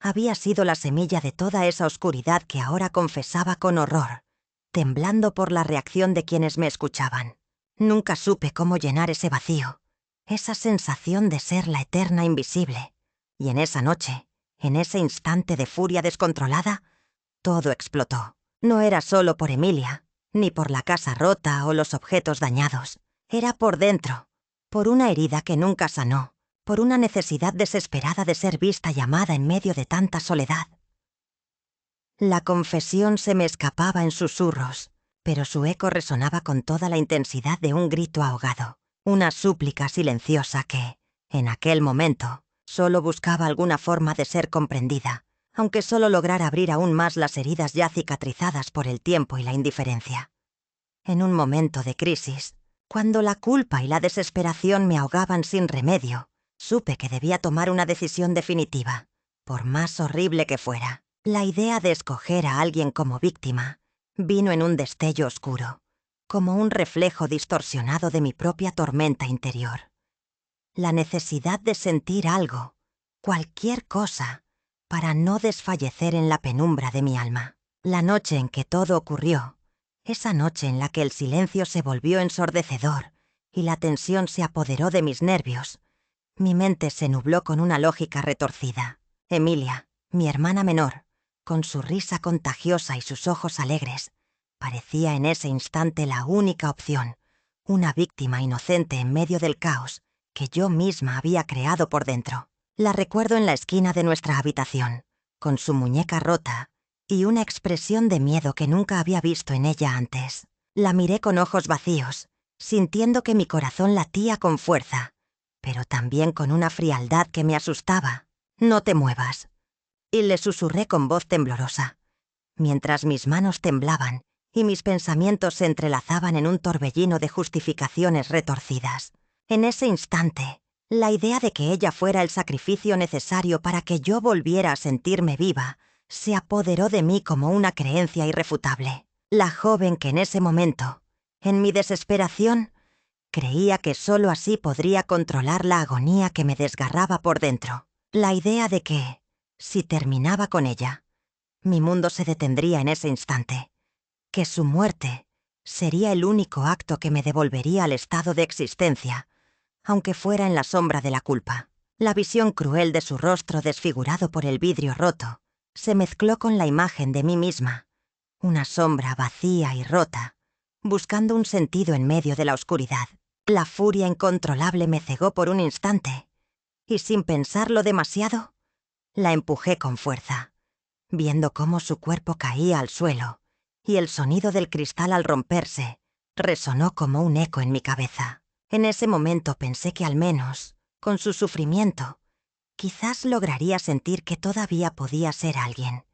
había sido la semilla de toda esa oscuridad que ahora confesaba con horror, temblando por la reacción de quienes me escuchaban. Nunca supe cómo llenar ese vacío, esa sensación de ser la eterna invisible. Y en esa noche, en ese instante de furia descontrolada, todo explotó. No era solo por Emilia, ni por la casa rota o los objetos dañados. Era por dentro, por una herida que nunca sanó, por una necesidad desesperada de ser vista y amada en medio de tanta soledad. La confesión se me escapaba en susurros, pero su eco resonaba con toda la intensidad de un grito ahogado, una súplica silenciosa que, en aquel momento, solo buscaba alguna forma de ser comprendida, aunque solo lograra abrir aún más las heridas ya cicatrizadas por el tiempo y la indiferencia. En un momento de crisis, cuando la culpa y la desesperación me ahogaban sin remedio, supe que debía tomar una decisión definitiva, por más horrible que fuera. La idea de escoger a alguien como víctima vino en un destello oscuro, como un reflejo distorsionado de mi propia tormenta interior. La necesidad de sentir algo, cualquier cosa, para no desfallecer en la penumbra de mi alma. La noche en que todo ocurrió, esa noche en la que el silencio se volvió ensordecedor y la tensión se apoderó de mis nervios, mi mente se nubló con una lógica retorcida. Emilia, mi hermana menor, con su risa contagiosa y sus ojos alegres, parecía en ese instante la única opción, una víctima inocente en medio del caos que yo misma había creado por dentro. La recuerdo en la esquina de nuestra habitación, con su muñeca rota y una expresión de miedo que nunca había visto en ella antes. La miré con ojos vacíos, sintiendo que mi corazón latía con fuerza, pero también con una frialdad que me asustaba. «No te muevas», y le susurré con voz temblorosa, mientras mis manos temblaban y mis pensamientos se entrelazaban en un torbellino de justificaciones retorcidas. En ese instante, la idea de que ella fuera el sacrificio necesario para que yo volviera a sentirme viva se apoderó de mí como una creencia irrefutable. La joven que en ese momento, en mi desesperación, creía que solo así podría controlar la agonía que me desgarraba por dentro. La idea de que, si terminaba con ella, mi mundo se detendría en ese instante, que su muerte Sería el único acto que me devolvería al estado de existencia, aunque fuera en la sombra de la culpa. La visión cruel de su rostro desfigurado por el vidrio roto se mezcló con la imagen de mí misma, una sombra vacía y rota, buscando un sentido en medio de la oscuridad. La furia incontrolable me cegó por un instante, y sin pensarlo demasiado, la empujé con fuerza, viendo cómo su cuerpo caía al suelo, y el sonido del cristal al romperse resonó como un eco en mi cabeza. En ese momento pensé que al menos, con su sufrimiento, quizás lograría sentir que todavía podía ser alguien,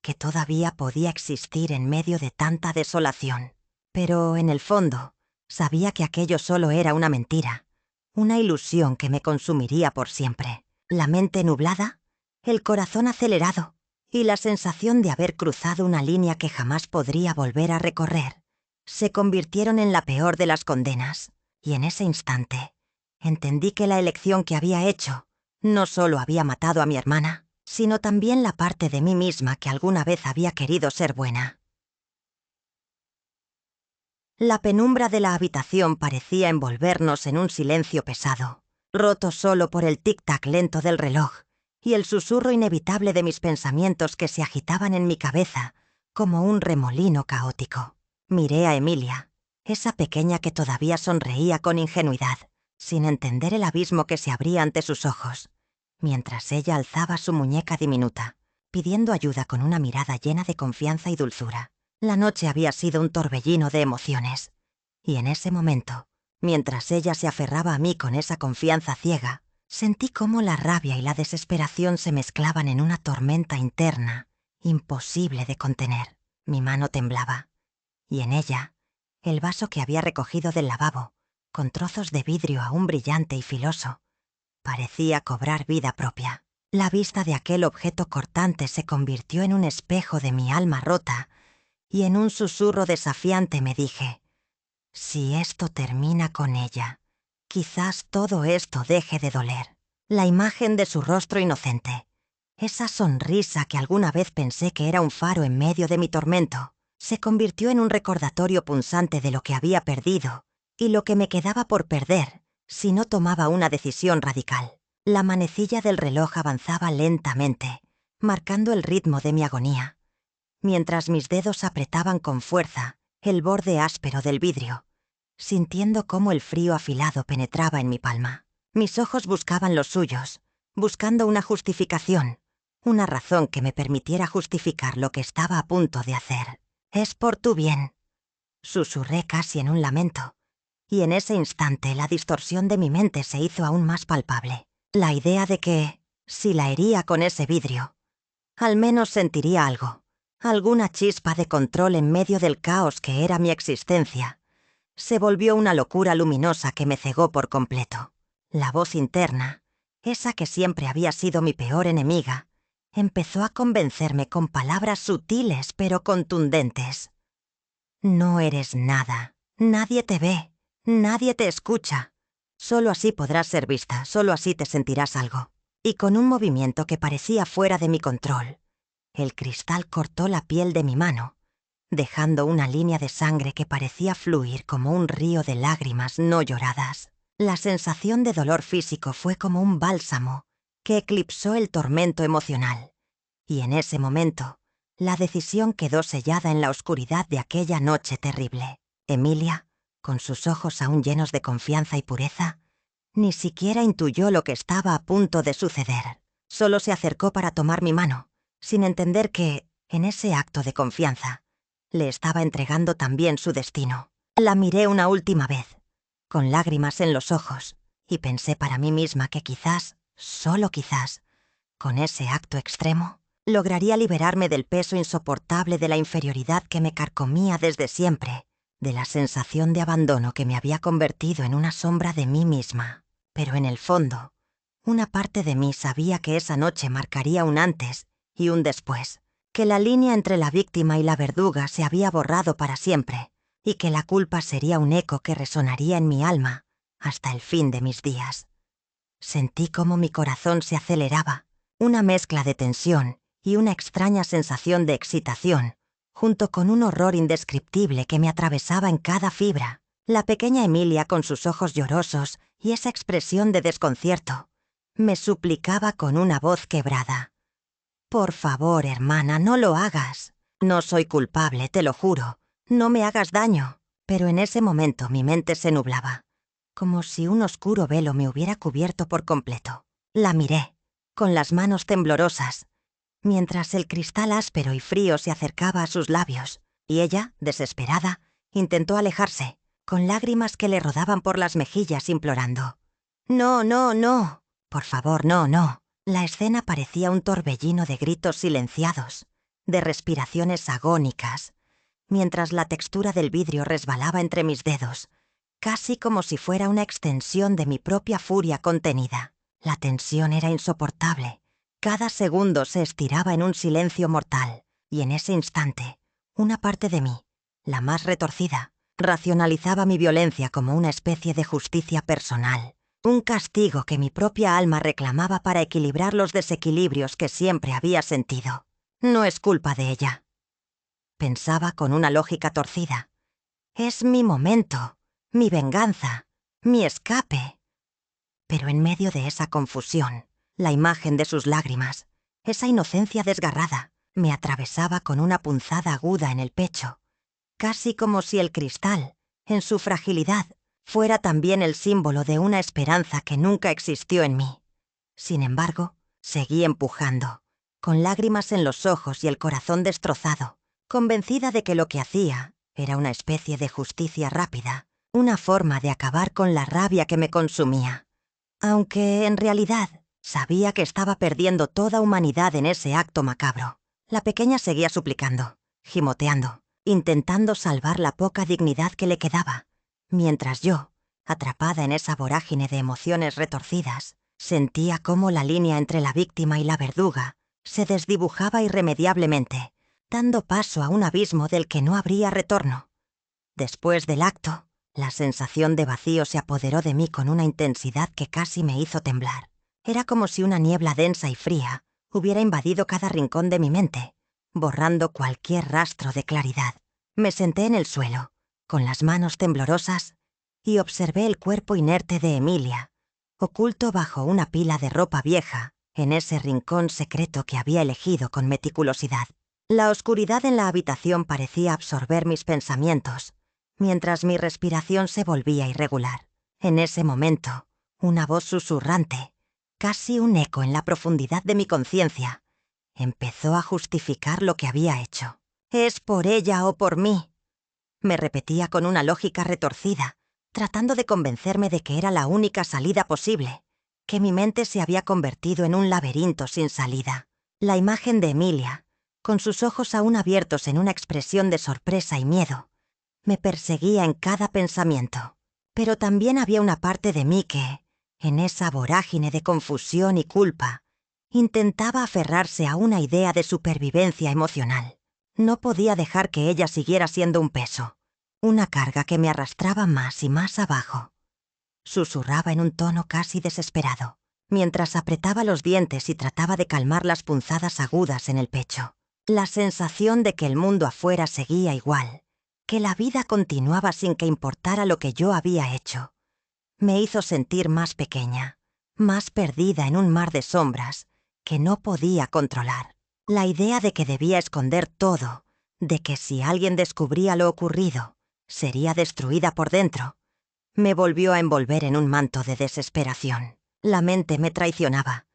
que todavía podía existir en medio de tanta desolación. Pero, en el fondo, sabía que aquello solo era una mentira, una ilusión que me consumiría por siempre. La mente nublada, el corazón acelerado y la sensación de haber cruzado una línea que jamás podría volver a recorrer se convirtieron en la peor de las condenas. Y en ese instante, entendí que la elección que había hecho no solo había matado a mi hermana, sino también la parte de mí misma que alguna vez había querido ser buena. La penumbra de la habitación parecía envolvernos en un silencio pesado, roto solo por el tic-tac lento del reloj y el susurro inevitable de mis pensamientos que se agitaban en mi cabeza como un remolino caótico. Miré a Emilia, esa pequeña que todavía sonreía con ingenuidad, sin entender el abismo que se abría ante sus ojos, mientras ella alzaba su muñeca diminuta, pidiendo ayuda con una mirada llena de confianza y dulzura. La noche había sido un torbellino de emociones, y en ese momento, mientras ella se aferraba a mí con esa confianza ciega, sentí cómo la rabia y la desesperación se mezclaban en una tormenta interna, imposible de contener. Mi mano temblaba, y en ella, el vaso que había recogido del lavabo, con trozos de vidrio aún brillante y filoso, parecía cobrar vida propia. La vista de aquel objeto cortante se convirtió en un espejo de mi alma rota, y en un susurro desafiante me dije: si esto termina con ella, quizás todo esto deje de doler. La imagen de su rostro inocente, esa sonrisa que alguna vez pensé que era un faro en medio de mi tormento, se convirtió en un recordatorio punzante de lo que había perdido y lo que me quedaba por perder si no tomaba una decisión radical. La manecilla del reloj avanzaba lentamente, marcando el ritmo de mi agonía, mientras mis dedos apretaban con fuerza el borde áspero del vidrio, sintiendo cómo el frío afilado penetraba en mi palma. Mis ojos buscaban los suyos, buscando una justificación, una razón que me permitiera justificar lo que estaba a punto de hacer. «Es por tu bien», susurré casi en un lamento, y en ese instante la distorsión de mi mente se hizo aún más palpable. La idea de que, si la hería con ese vidrio, al menos sentiría algo, alguna chispa de control en medio del caos que era mi existencia, se volvió una locura luminosa que me cegó por completo. La voz interna, esa que siempre había sido mi peor enemiga, empezó a convencerme con palabras sutiles pero contundentes. «No eres nada, nadie te ve, nadie te escucha. Solo así podrás ser vista, solo así te sentirás algo». Y con un movimiento que parecía fuera de mi control, el cristal cortó la piel de mi mano, dejando una línea de sangre que parecía fluir como un río de lágrimas no lloradas. La sensación de dolor físico fue como un bálsamo que eclipsó el tormento emocional, y en ese momento, la decisión quedó sellada en la oscuridad de aquella noche terrible. Emilia, con sus ojos aún llenos de confianza y pureza, ni siquiera intuyó lo que estaba a punto de suceder. Solo se acercó para tomar mi mano, sin entender que, en ese acto de confianza, le estaba entregando también su destino. La miré una última vez, con lágrimas en los ojos, y pensé para mí misma que quizás, solo quizás, con ese acto extremo, lograría liberarme del peso insoportable de la inferioridad que me carcomía desde siempre, de la sensación de abandono que me había convertido en una sombra de mí misma. Pero en el fondo, una parte de mí sabía que esa noche marcaría un antes y un después, que la línea entre la víctima y la verduga se había borrado para siempre, y que la culpa sería un eco que resonaría en mi alma hasta el fin de mis días. Sentí cómo mi corazón se aceleraba, una mezcla de tensión y una extraña sensación de excitación, junto con un horror indescriptible que me atravesaba en cada fibra. La pequeña Emilia, con sus ojos llorosos y esa expresión de desconcierto, me suplicaba con una voz quebrada: «Por favor, hermana, no lo hagas. No soy culpable, te lo juro. No me hagas daño». Pero en ese momento mi mente se nublaba, como si un oscuro velo me hubiera cubierto por completo. La miré, con las manos temblorosas, mientras el cristal áspero y frío se acercaba a sus labios, y ella, desesperada, intentó alejarse, con lágrimas que le rodaban por las mejillas, implorando: «No, no, no. Por favor, no, no». La escena parecía un torbellino de gritos silenciados, de respiraciones agónicas, mientras la textura del vidrio resbalaba entre mis dedos, casi como si fuera una extensión de mi propia furia contenida. La tensión era insoportable. Cada segundo se estiraba en un silencio mortal, y en ese instante, una parte de mí, la más retorcida, racionalizaba mi violencia como una especie de justicia personal, un castigo que mi propia alma reclamaba para equilibrar los desequilibrios que siempre había sentido. No es culpa de ella, pensaba con una lógica torcida. Es mi momento, mi venganza, mi escape. Pero en medio de esa confusión, la imagen de sus lágrimas, esa inocencia desgarrada, me atravesaba con una punzada aguda en el pecho, casi como si el cristal, en su fragilidad, fuera también el símbolo de una esperanza que nunca existió en mí. Sin embargo, seguí empujando, con lágrimas en los ojos y el corazón destrozado, convencida de que lo que hacía era una especie de justicia rápida, una forma de acabar con la rabia que me consumía. Aunque, en realidad, sabía que estaba perdiendo toda humanidad en ese acto macabro. La pequeña seguía suplicando, gimoteando, intentando salvar la poca dignidad que le quedaba, mientras yo, atrapada en esa vorágine de emociones retorcidas, sentía cómo la línea entre la víctima y la verduga se desdibujaba irremediablemente, dando paso a un abismo del que no habría retorno. Después del acto, la sensación de vacío se apoderó de mí con una intensidad que casi me hizo temblar. Era como si una niebla densa y fría hubiera invadido cada rincón de mi mente, borrando cualquier rastro de claridad. Me senté en el suelo, con las manos temblorosas, y observé el cuerpo inerte de Emilia, oculto bajo una pila de ropa vieja, en ese rincón secreto que había elegido con meticulosidad. La oscuridad en la habitación parecía absorber mis pensamientos, mientras mi respiración se volvía irregular. En ese momento, una voz susurrante, casi un eco en la profundidad de mi conciencia, empezó a justificar lo que había hecho. «Es por ella o por mí», me repetía con una lógica retorcida, tratando de convencerme de que era la única salida posible, que mi mente se había convertido en un laberinto sin salida. La imagen de Emilia, con sus ojos aún abiertos en una expresión de sorpresa y miedo, me perseguía en cada pensamiento. Pero también había una parte de mí que, en esa vorágine de confusión y culpa, intentaba aferrarse a una idea de supervivencia emocional. No podía dejar que ella siguiera siendo un peso, una carga que me arrastraba más y más abajo. Susurraba en un tono casi desesperado, mientras apretaba los dientes y trataba de calmar las punzadas agudas en el pecho. La sensación de que el mundo afuera seguía igual, que la vida continuaba sin que importara lo que yo había hecho, me hizo sentir más pequeña, más perdida en un mar de sombras que no podía controlar. La idea de que debía esconder todo, de que si alguien descubría lo ocurrido, sería destruida por dentro, me volvió a envolver en un manto de desesperación. La mente me traicionaba,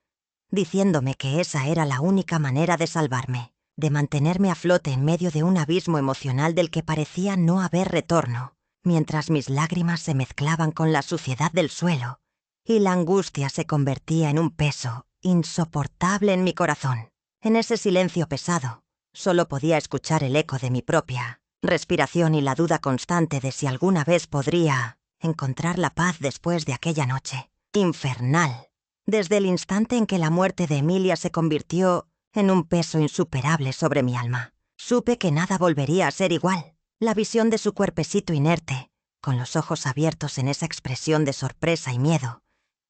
diciéndome que esa era la única manera de salvarme, de mantenerme a flote en medio de un abismo emocional del que parecía no haber retorno, mientras mis lágrimas se mezclaban con la suciedad del suelo y la angustia se convertía en un peso insoportable en mi corazón. En ese silencio pesado, solo podía escuchar el eco de mi propia respiración y la duda constante de si alguna vez podría encontrar la paz después de aquella noche infernal. Desde el instante en que la muerte de Emilia se convirtió en un peso insuperable sobre mi alma, supe que nada volvería a ser igual. La visión de su cuerpecito inerte, con los ojos abiertos en esa expresión de sorpresa y miedo,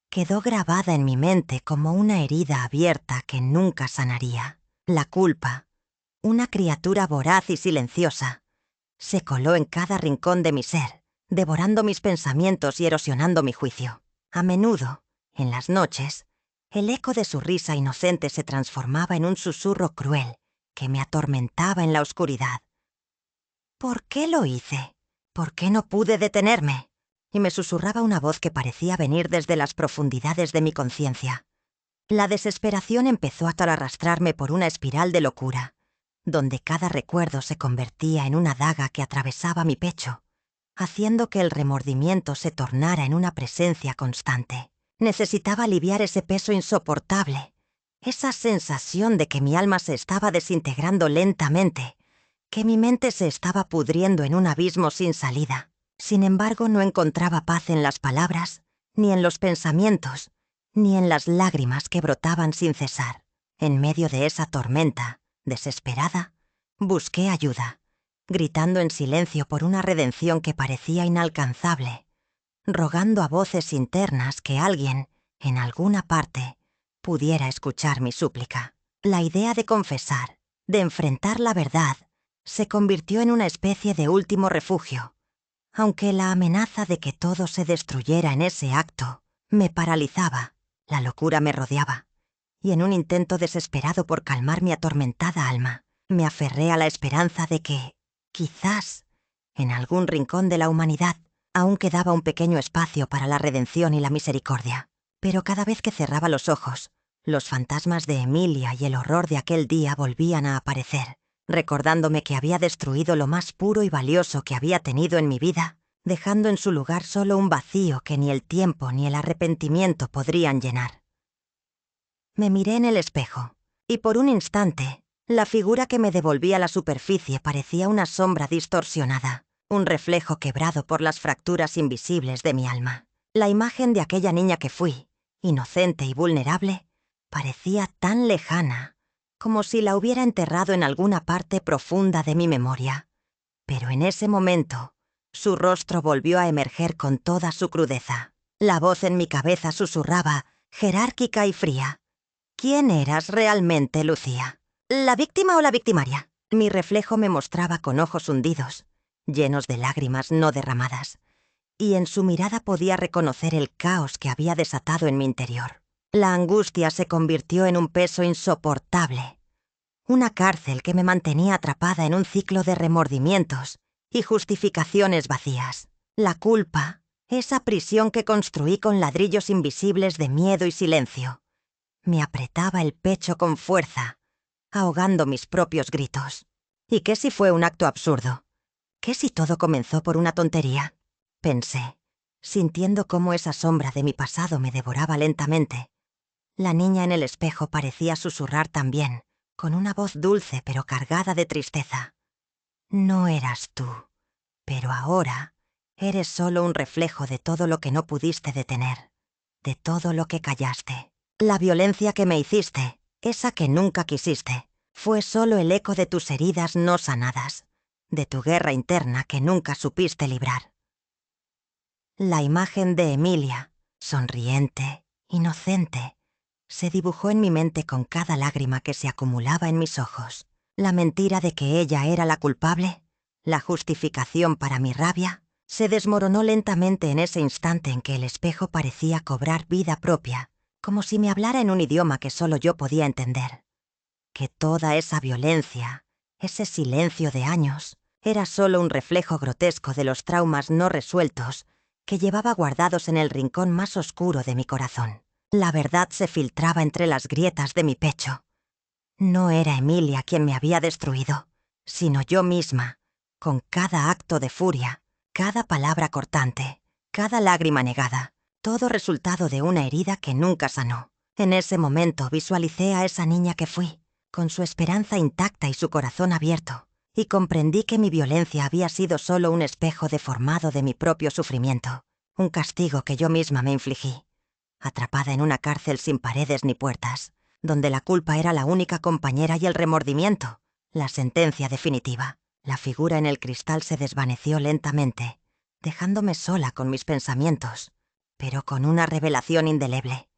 quedó grabada en mi mente como una herida abierta que nunca sanaría. La culpa, Una criatura voraz y silenciosa se coló en cada rincón de mi ser, devorando mis pensamientos y erosionando mi juicio. A menudo, en las noches, el eco de su risa inocente se transformaba en un susurro cruel que me atormentaba en la oscuridad. ¿Por qué lo hice? ¿Por qué no pude detenerme? Y me susurraba una voz que parecía venir desde las profundidades de mi conciencia. La desesperación empezó a arrastrarme por una espiral de locura, donde cada recuerdo se convertía en una daga que atravesaba mi pecho, haciendo que el remordimiento se tornara en una presencia constante. Necesitaba aliviar ese peso insoportable, esa sensación de que mi alma se estaba desintegrando lentamente, que mi mente se estaba pudriendo en un abismo sin salida. Sin embargo, no encontraba paz en las palabras, ni en los pensamientos, ni en las lágrimas que brotaban sin cesar. En medio de esa tormenta, desesperada, busqué ayuda, gritando en silencio por una redención que parecía inalcanzable, rogando a voces internas que alguien, en alguna parte, pudiera escuchar mi súplica. La idea de confesar, de enfrentar la verdad, se convirtió en una especie de último refugio, aunque la amenaza de que todo se destruyera en ese acto me paralizaba. La locura me rodeaba, y en un intento desesperado por calmar mi atormentada alma, me aferré a la esperanza de que, quizás, en algún rincón de la humanidad, aún quedaba un pequeño espacio para la redención y la misericordia. Pero cada vez que cerraba los ojos, los fantasmas de Emilia y el horror de aquel día volvían a aparecer, recordándome que había destruido lo más puro y valioso que había tenido en mi vida, dejando en su lugar solo un vacío que ni el tiempo ni el arrepentimiento podrían llenar. Me miré en el espejo, y por un instante, la figura que me devolvía a la superficie parecía una sombra distorsionada, un reflejo quebrado por las fracturas invisibles de mi alma. La imagen de aquella niña que fui, inocente y vulnerable, parecía tan lejana, como si la hubiera enterrado en alguna parte profunda de mi memoria. Pero en ese momento, su rostro volvió a emerger con toda su crudeza. La voz en mi cabeza susurraba, jerárquica y fría: ¿quién eras realmente, Lucía? ¿La víctima o la victimaria? Mi reflejo me mostraba con ojos hundidos, llenos de lágrimas no derramadas, y en su mirada podía reconocer el caos que había desatado en mi interior. La angustia se convirtió en un peso insoportable, una cárcel que me mantenía atrapada en un ciclo de remordimientos y justificaciones vacías. La culpa, esa prisión que construí con ladrillos invisibles de miedo y silencio, me apretaba el pecho con fuerza, ahogando mis propios gritos. ¿Y qué si fue un acto absurdo? ¿Qué si todo comenzó por una tontería? Pensé, sintiendo cómo esa sombra de mi pasado me devoraba lentamente. La niña en el espejo parecía susurrar también, con una voz dulce pero cargada de tristeza. No eras tú, pero ahora eres solo un reflejo de todo lo que no pudiste detener, de todo lo que callaste. La violencia que me hiciste, esa que nunca quisiste, fue solo el eco de tus heridas no sanadas, de tu guerra interna que nunca supiste librar. La imagen de Emilia, sonriente, inocente, se dibujó en mi mente con cada lágrima que se acumulaba en mis ojos. La mentira de que ella era la culpable, la justificación para mi rabia, se desmoronó lentamente en ese instante en que el espejo parecía cobrar vida propia, como si me hablara en un idioma que solo yo podía entender. Que toda esa violencia, ese silencio de años, era solo un reflejo grotesco de los traumas no resueltos que llevaba guardados en el rincón más oscuro de mi corazón. La verdad se filtraba entre las grietas de mi pecho. No era Emilia quien me había destruido, sino yo misma, con cada acto de furia, cada palabra cortante, cada lágrima negada, todo resultado de una herida que nunca sanó. En ese momento visualicé a esa niña que fui, con su esperanza intacta y su corazón abierto, y comprendí que mi violencia había sido solo un espejo deformado de mi propio sufrimiento, un castigo que yo misma me infligí, atrapada en una cárcel sin paredes ni puertas, donde la culpa era la única compañera y el remordimiento, la sentencia definitiva. La figura en el cristal se desvaneció lentamente, dejándome sola con mis pensamientos, pero con una revelación indeleble.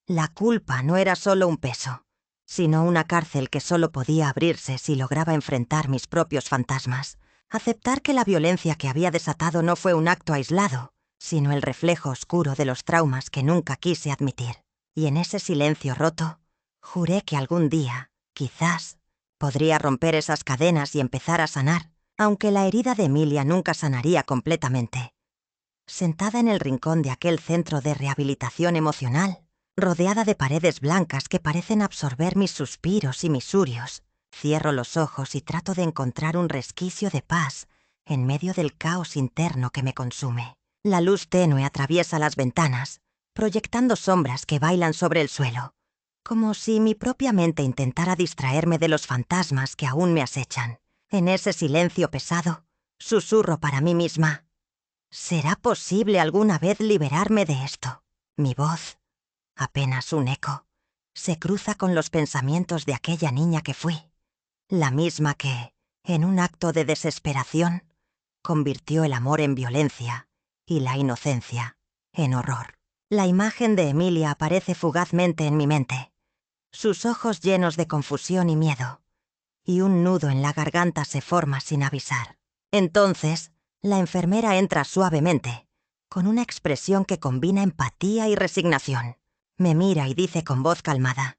La culpa no era solo un peso, sino una cárcel que solo podía abrirse si lograba enfrentar mis propios fantasmas. Aceptar que la violencia que había desatado no fue un acto aislado, sino el reflejo oscuro de los traumas que nunca quise admitir. Y en ese silencio roto, juré que algún día, quizás, podría romper esas cadenas y empezar a sanar, aunque la herida de Emilia nunca sanaría completamente. Sentada en el rincón de aquel centro de rehabilitación emocional, rodeada de paredes blancas que parecen absorber mis suspiros y misurios, cierro los ojos y trato de encontrar un resquicio de paz en medio del caos interno que me consume. La luz tenue atraviesa las ventanas, proyectando sombras que bailan sobre el suelo, como si mi propia mente intentara distraerme de los fantasmas que aún me acechan. En ese silencio pesado, susurro para mí misma: ¿será posible alguna vez liberarme de esto? Mi voz, apenas un eco, se cruza con los pensamientos de aquella niña que fui, la misma que, en un acto de desesperación, convirtió el amor en violencia y la inocencia en horror. La imagen de Emilia aparece fugazmente en mi mente, sus ojos llenos de confusión y miedo, y un nudo en la garganta se forma sin avisar. Entonces, la enfermera entra suavemente, con una expresión que combina empatía y resignación. Me mira y dice con voz calmada: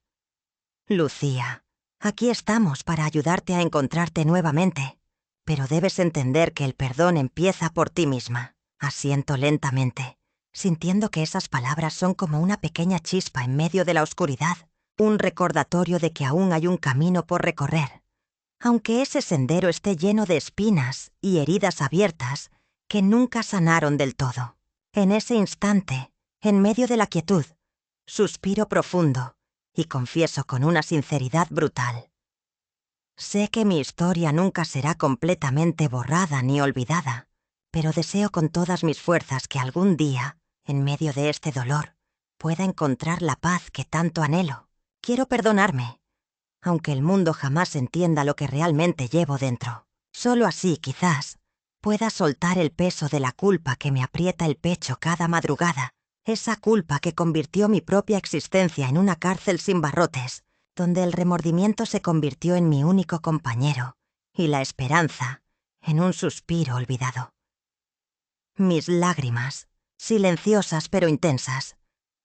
Lucía, aquí estamos para ayudarte a encontrarte nuevamente, pero debes entender que el perdón empieza por ti misma. Asiento lentamente, sintiendo que esas palabras son como una pequeña chispa en medio de la oscuridad, un recordatorio de que aún hay un camino por recorrer, aunque ese sendero esté lleno de espinas y heridas abiertas que nunca sanaron del todo. En ese instante, en medio de la quietud, suspiro profundo y confieso con una sinceridad brutal: sé que mi historia nunca será completamente borrada ni olvidada, pero deseo con todas mis fuerzas que algún día, en medio de este dolor, pueda encontrar la paz que tanto anhelo. Quiero perdonarme, aunque el mundo jamás entienda lo que realmente llevo dentro. Solo así, quizás, pueda soltar el peso de la culpa que me aprieta el pecho cada madrugada, esa culpa que convirtió mi propia existencia en una cárcel sin barrotes, donde el remordimiento se convirtió en mi único compañero, y la esperanza en un suspiro olvidado. Mis lágrimas, silenciosas pero intensas,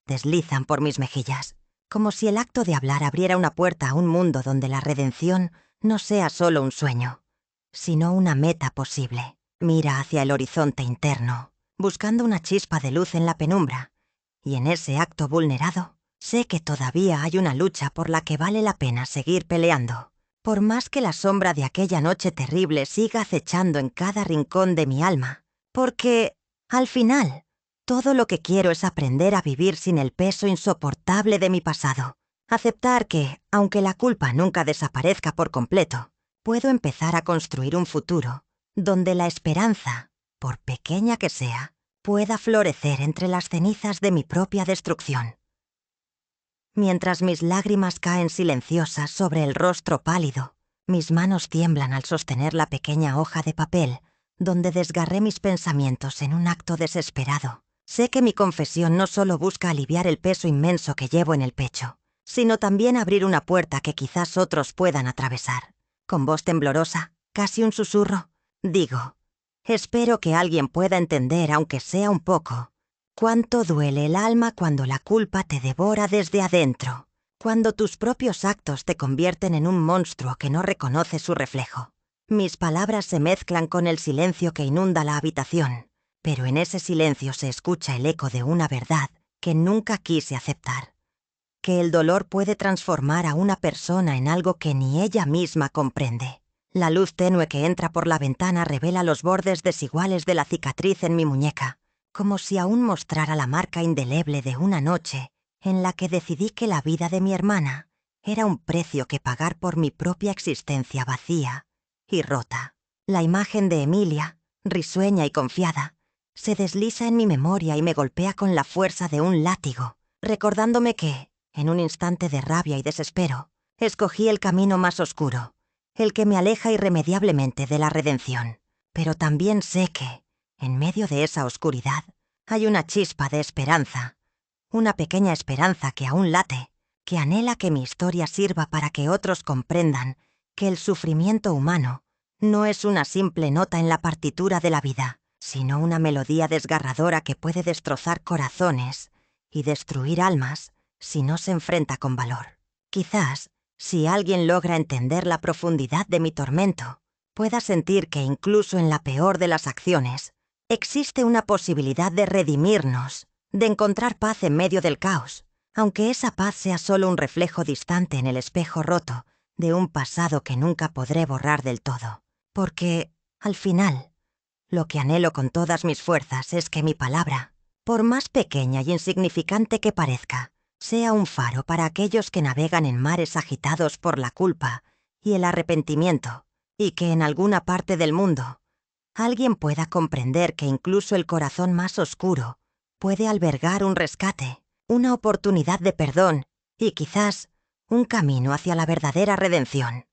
deslizan por mis mejillas, como si el acto de hablar abriera una puerta a un mundo donde la redención no sea solo un sueño, sino una meta posible. Mira hacia el horizonte interno, buscando una chispa de luz en la penumbra, y en ese acto vulnerado, sé que todavía hay una lucha por la que vale la pena seguir peleando. Por más que la sombra de aquella noche terrible siga acechando en cada rincón de mi alma, porque, al final, todo lo que quiero es aprender a vivir sin el peso insoportable de mi pasado. Aceptar que, aunque la culpa nunca desaparezca por completo, puedo empezar a construir un futuro donde la esperanza, por pequeña que sea, pueda florecer entre las cenizas de mi propia destrucción. Mientras mis lágrimas caen silenciosas sobre el rostro pálido, mis manos tiemblan al sostener la pequeña hoja de papel donde desgarré mis pensamientos en un acto desesperado. Sé que mi confesión no solo busca aliviar el peso inmenso que llevo en el pecho, sino también abrir una puerta que quizás otros puedan atravesar. Con voz temblorosa, casi un susurro, digo: espero que alguien pueda entender, aunque sea un poco, cuánto duele el alma cuando la culpa te devora desde adentro, cuando tus propios actos te convierten en un monstruo que no reconoce su reflejo. Mis palabras se mezclan con el silencio que inunda la habitación, pero en ese silencio se escucha el eco de una verdad que nunca quise aceptar: que el dolor puede transformar a una persona en algo que ni ella misma comprende. La luz tenue que entra por la ventana revela los bordes desiguales de la cicatriz en mi muñeca, como si aún mostrara la marca indeleble de una noche en la que decidí que la vida de mi hermana era un precio que pagar por mi propia existencia vacía y rota. La imagen de Emilia, risueña y confiada, se desliza en mi memoria y me golpea con la fuerza de un látigo, recordándome que, en un instante de rabia y desespero, escogí el camino más oscuro, el que me aleja irremediablemente de la redención. Pero también sé que, en medio de esa oscuridad, hay una chispa de esperanza, una pequeña esperanza que aún late, que anhela que mi historia sirva para que otros comprendan que el sufrimiento humano no es una simple nota en la partitura de la vida, sino una melodía desgarradora que puede destrozar corazones y destruir almas si no se enfrenta con valor. Quizás, si alguien logra entender la profundidad de mi tormento, pueda sentir que incluso en la peor de las acciones, existe una posibilidad de redimirnos, de encontrar paz en medio del caos, aunque esa paz sea solo un reflejo distante en el espejo roto de un pasado que nunca podré borrar del todo. Porque, al final, lo que anhelo con todas mis fuerzas es que mi palabra, por más pequeña y insignificante que parezca, sea un faro para aquellos que navegan en mares agitados por la culpa y el arrepentimiento, y que en alguna parte del mundo alguien pueda comprender que incluso el corazón más oscuro puede albergar un rescate, una oportunidad de perdón y quizás un camino hacia la verdadera redención.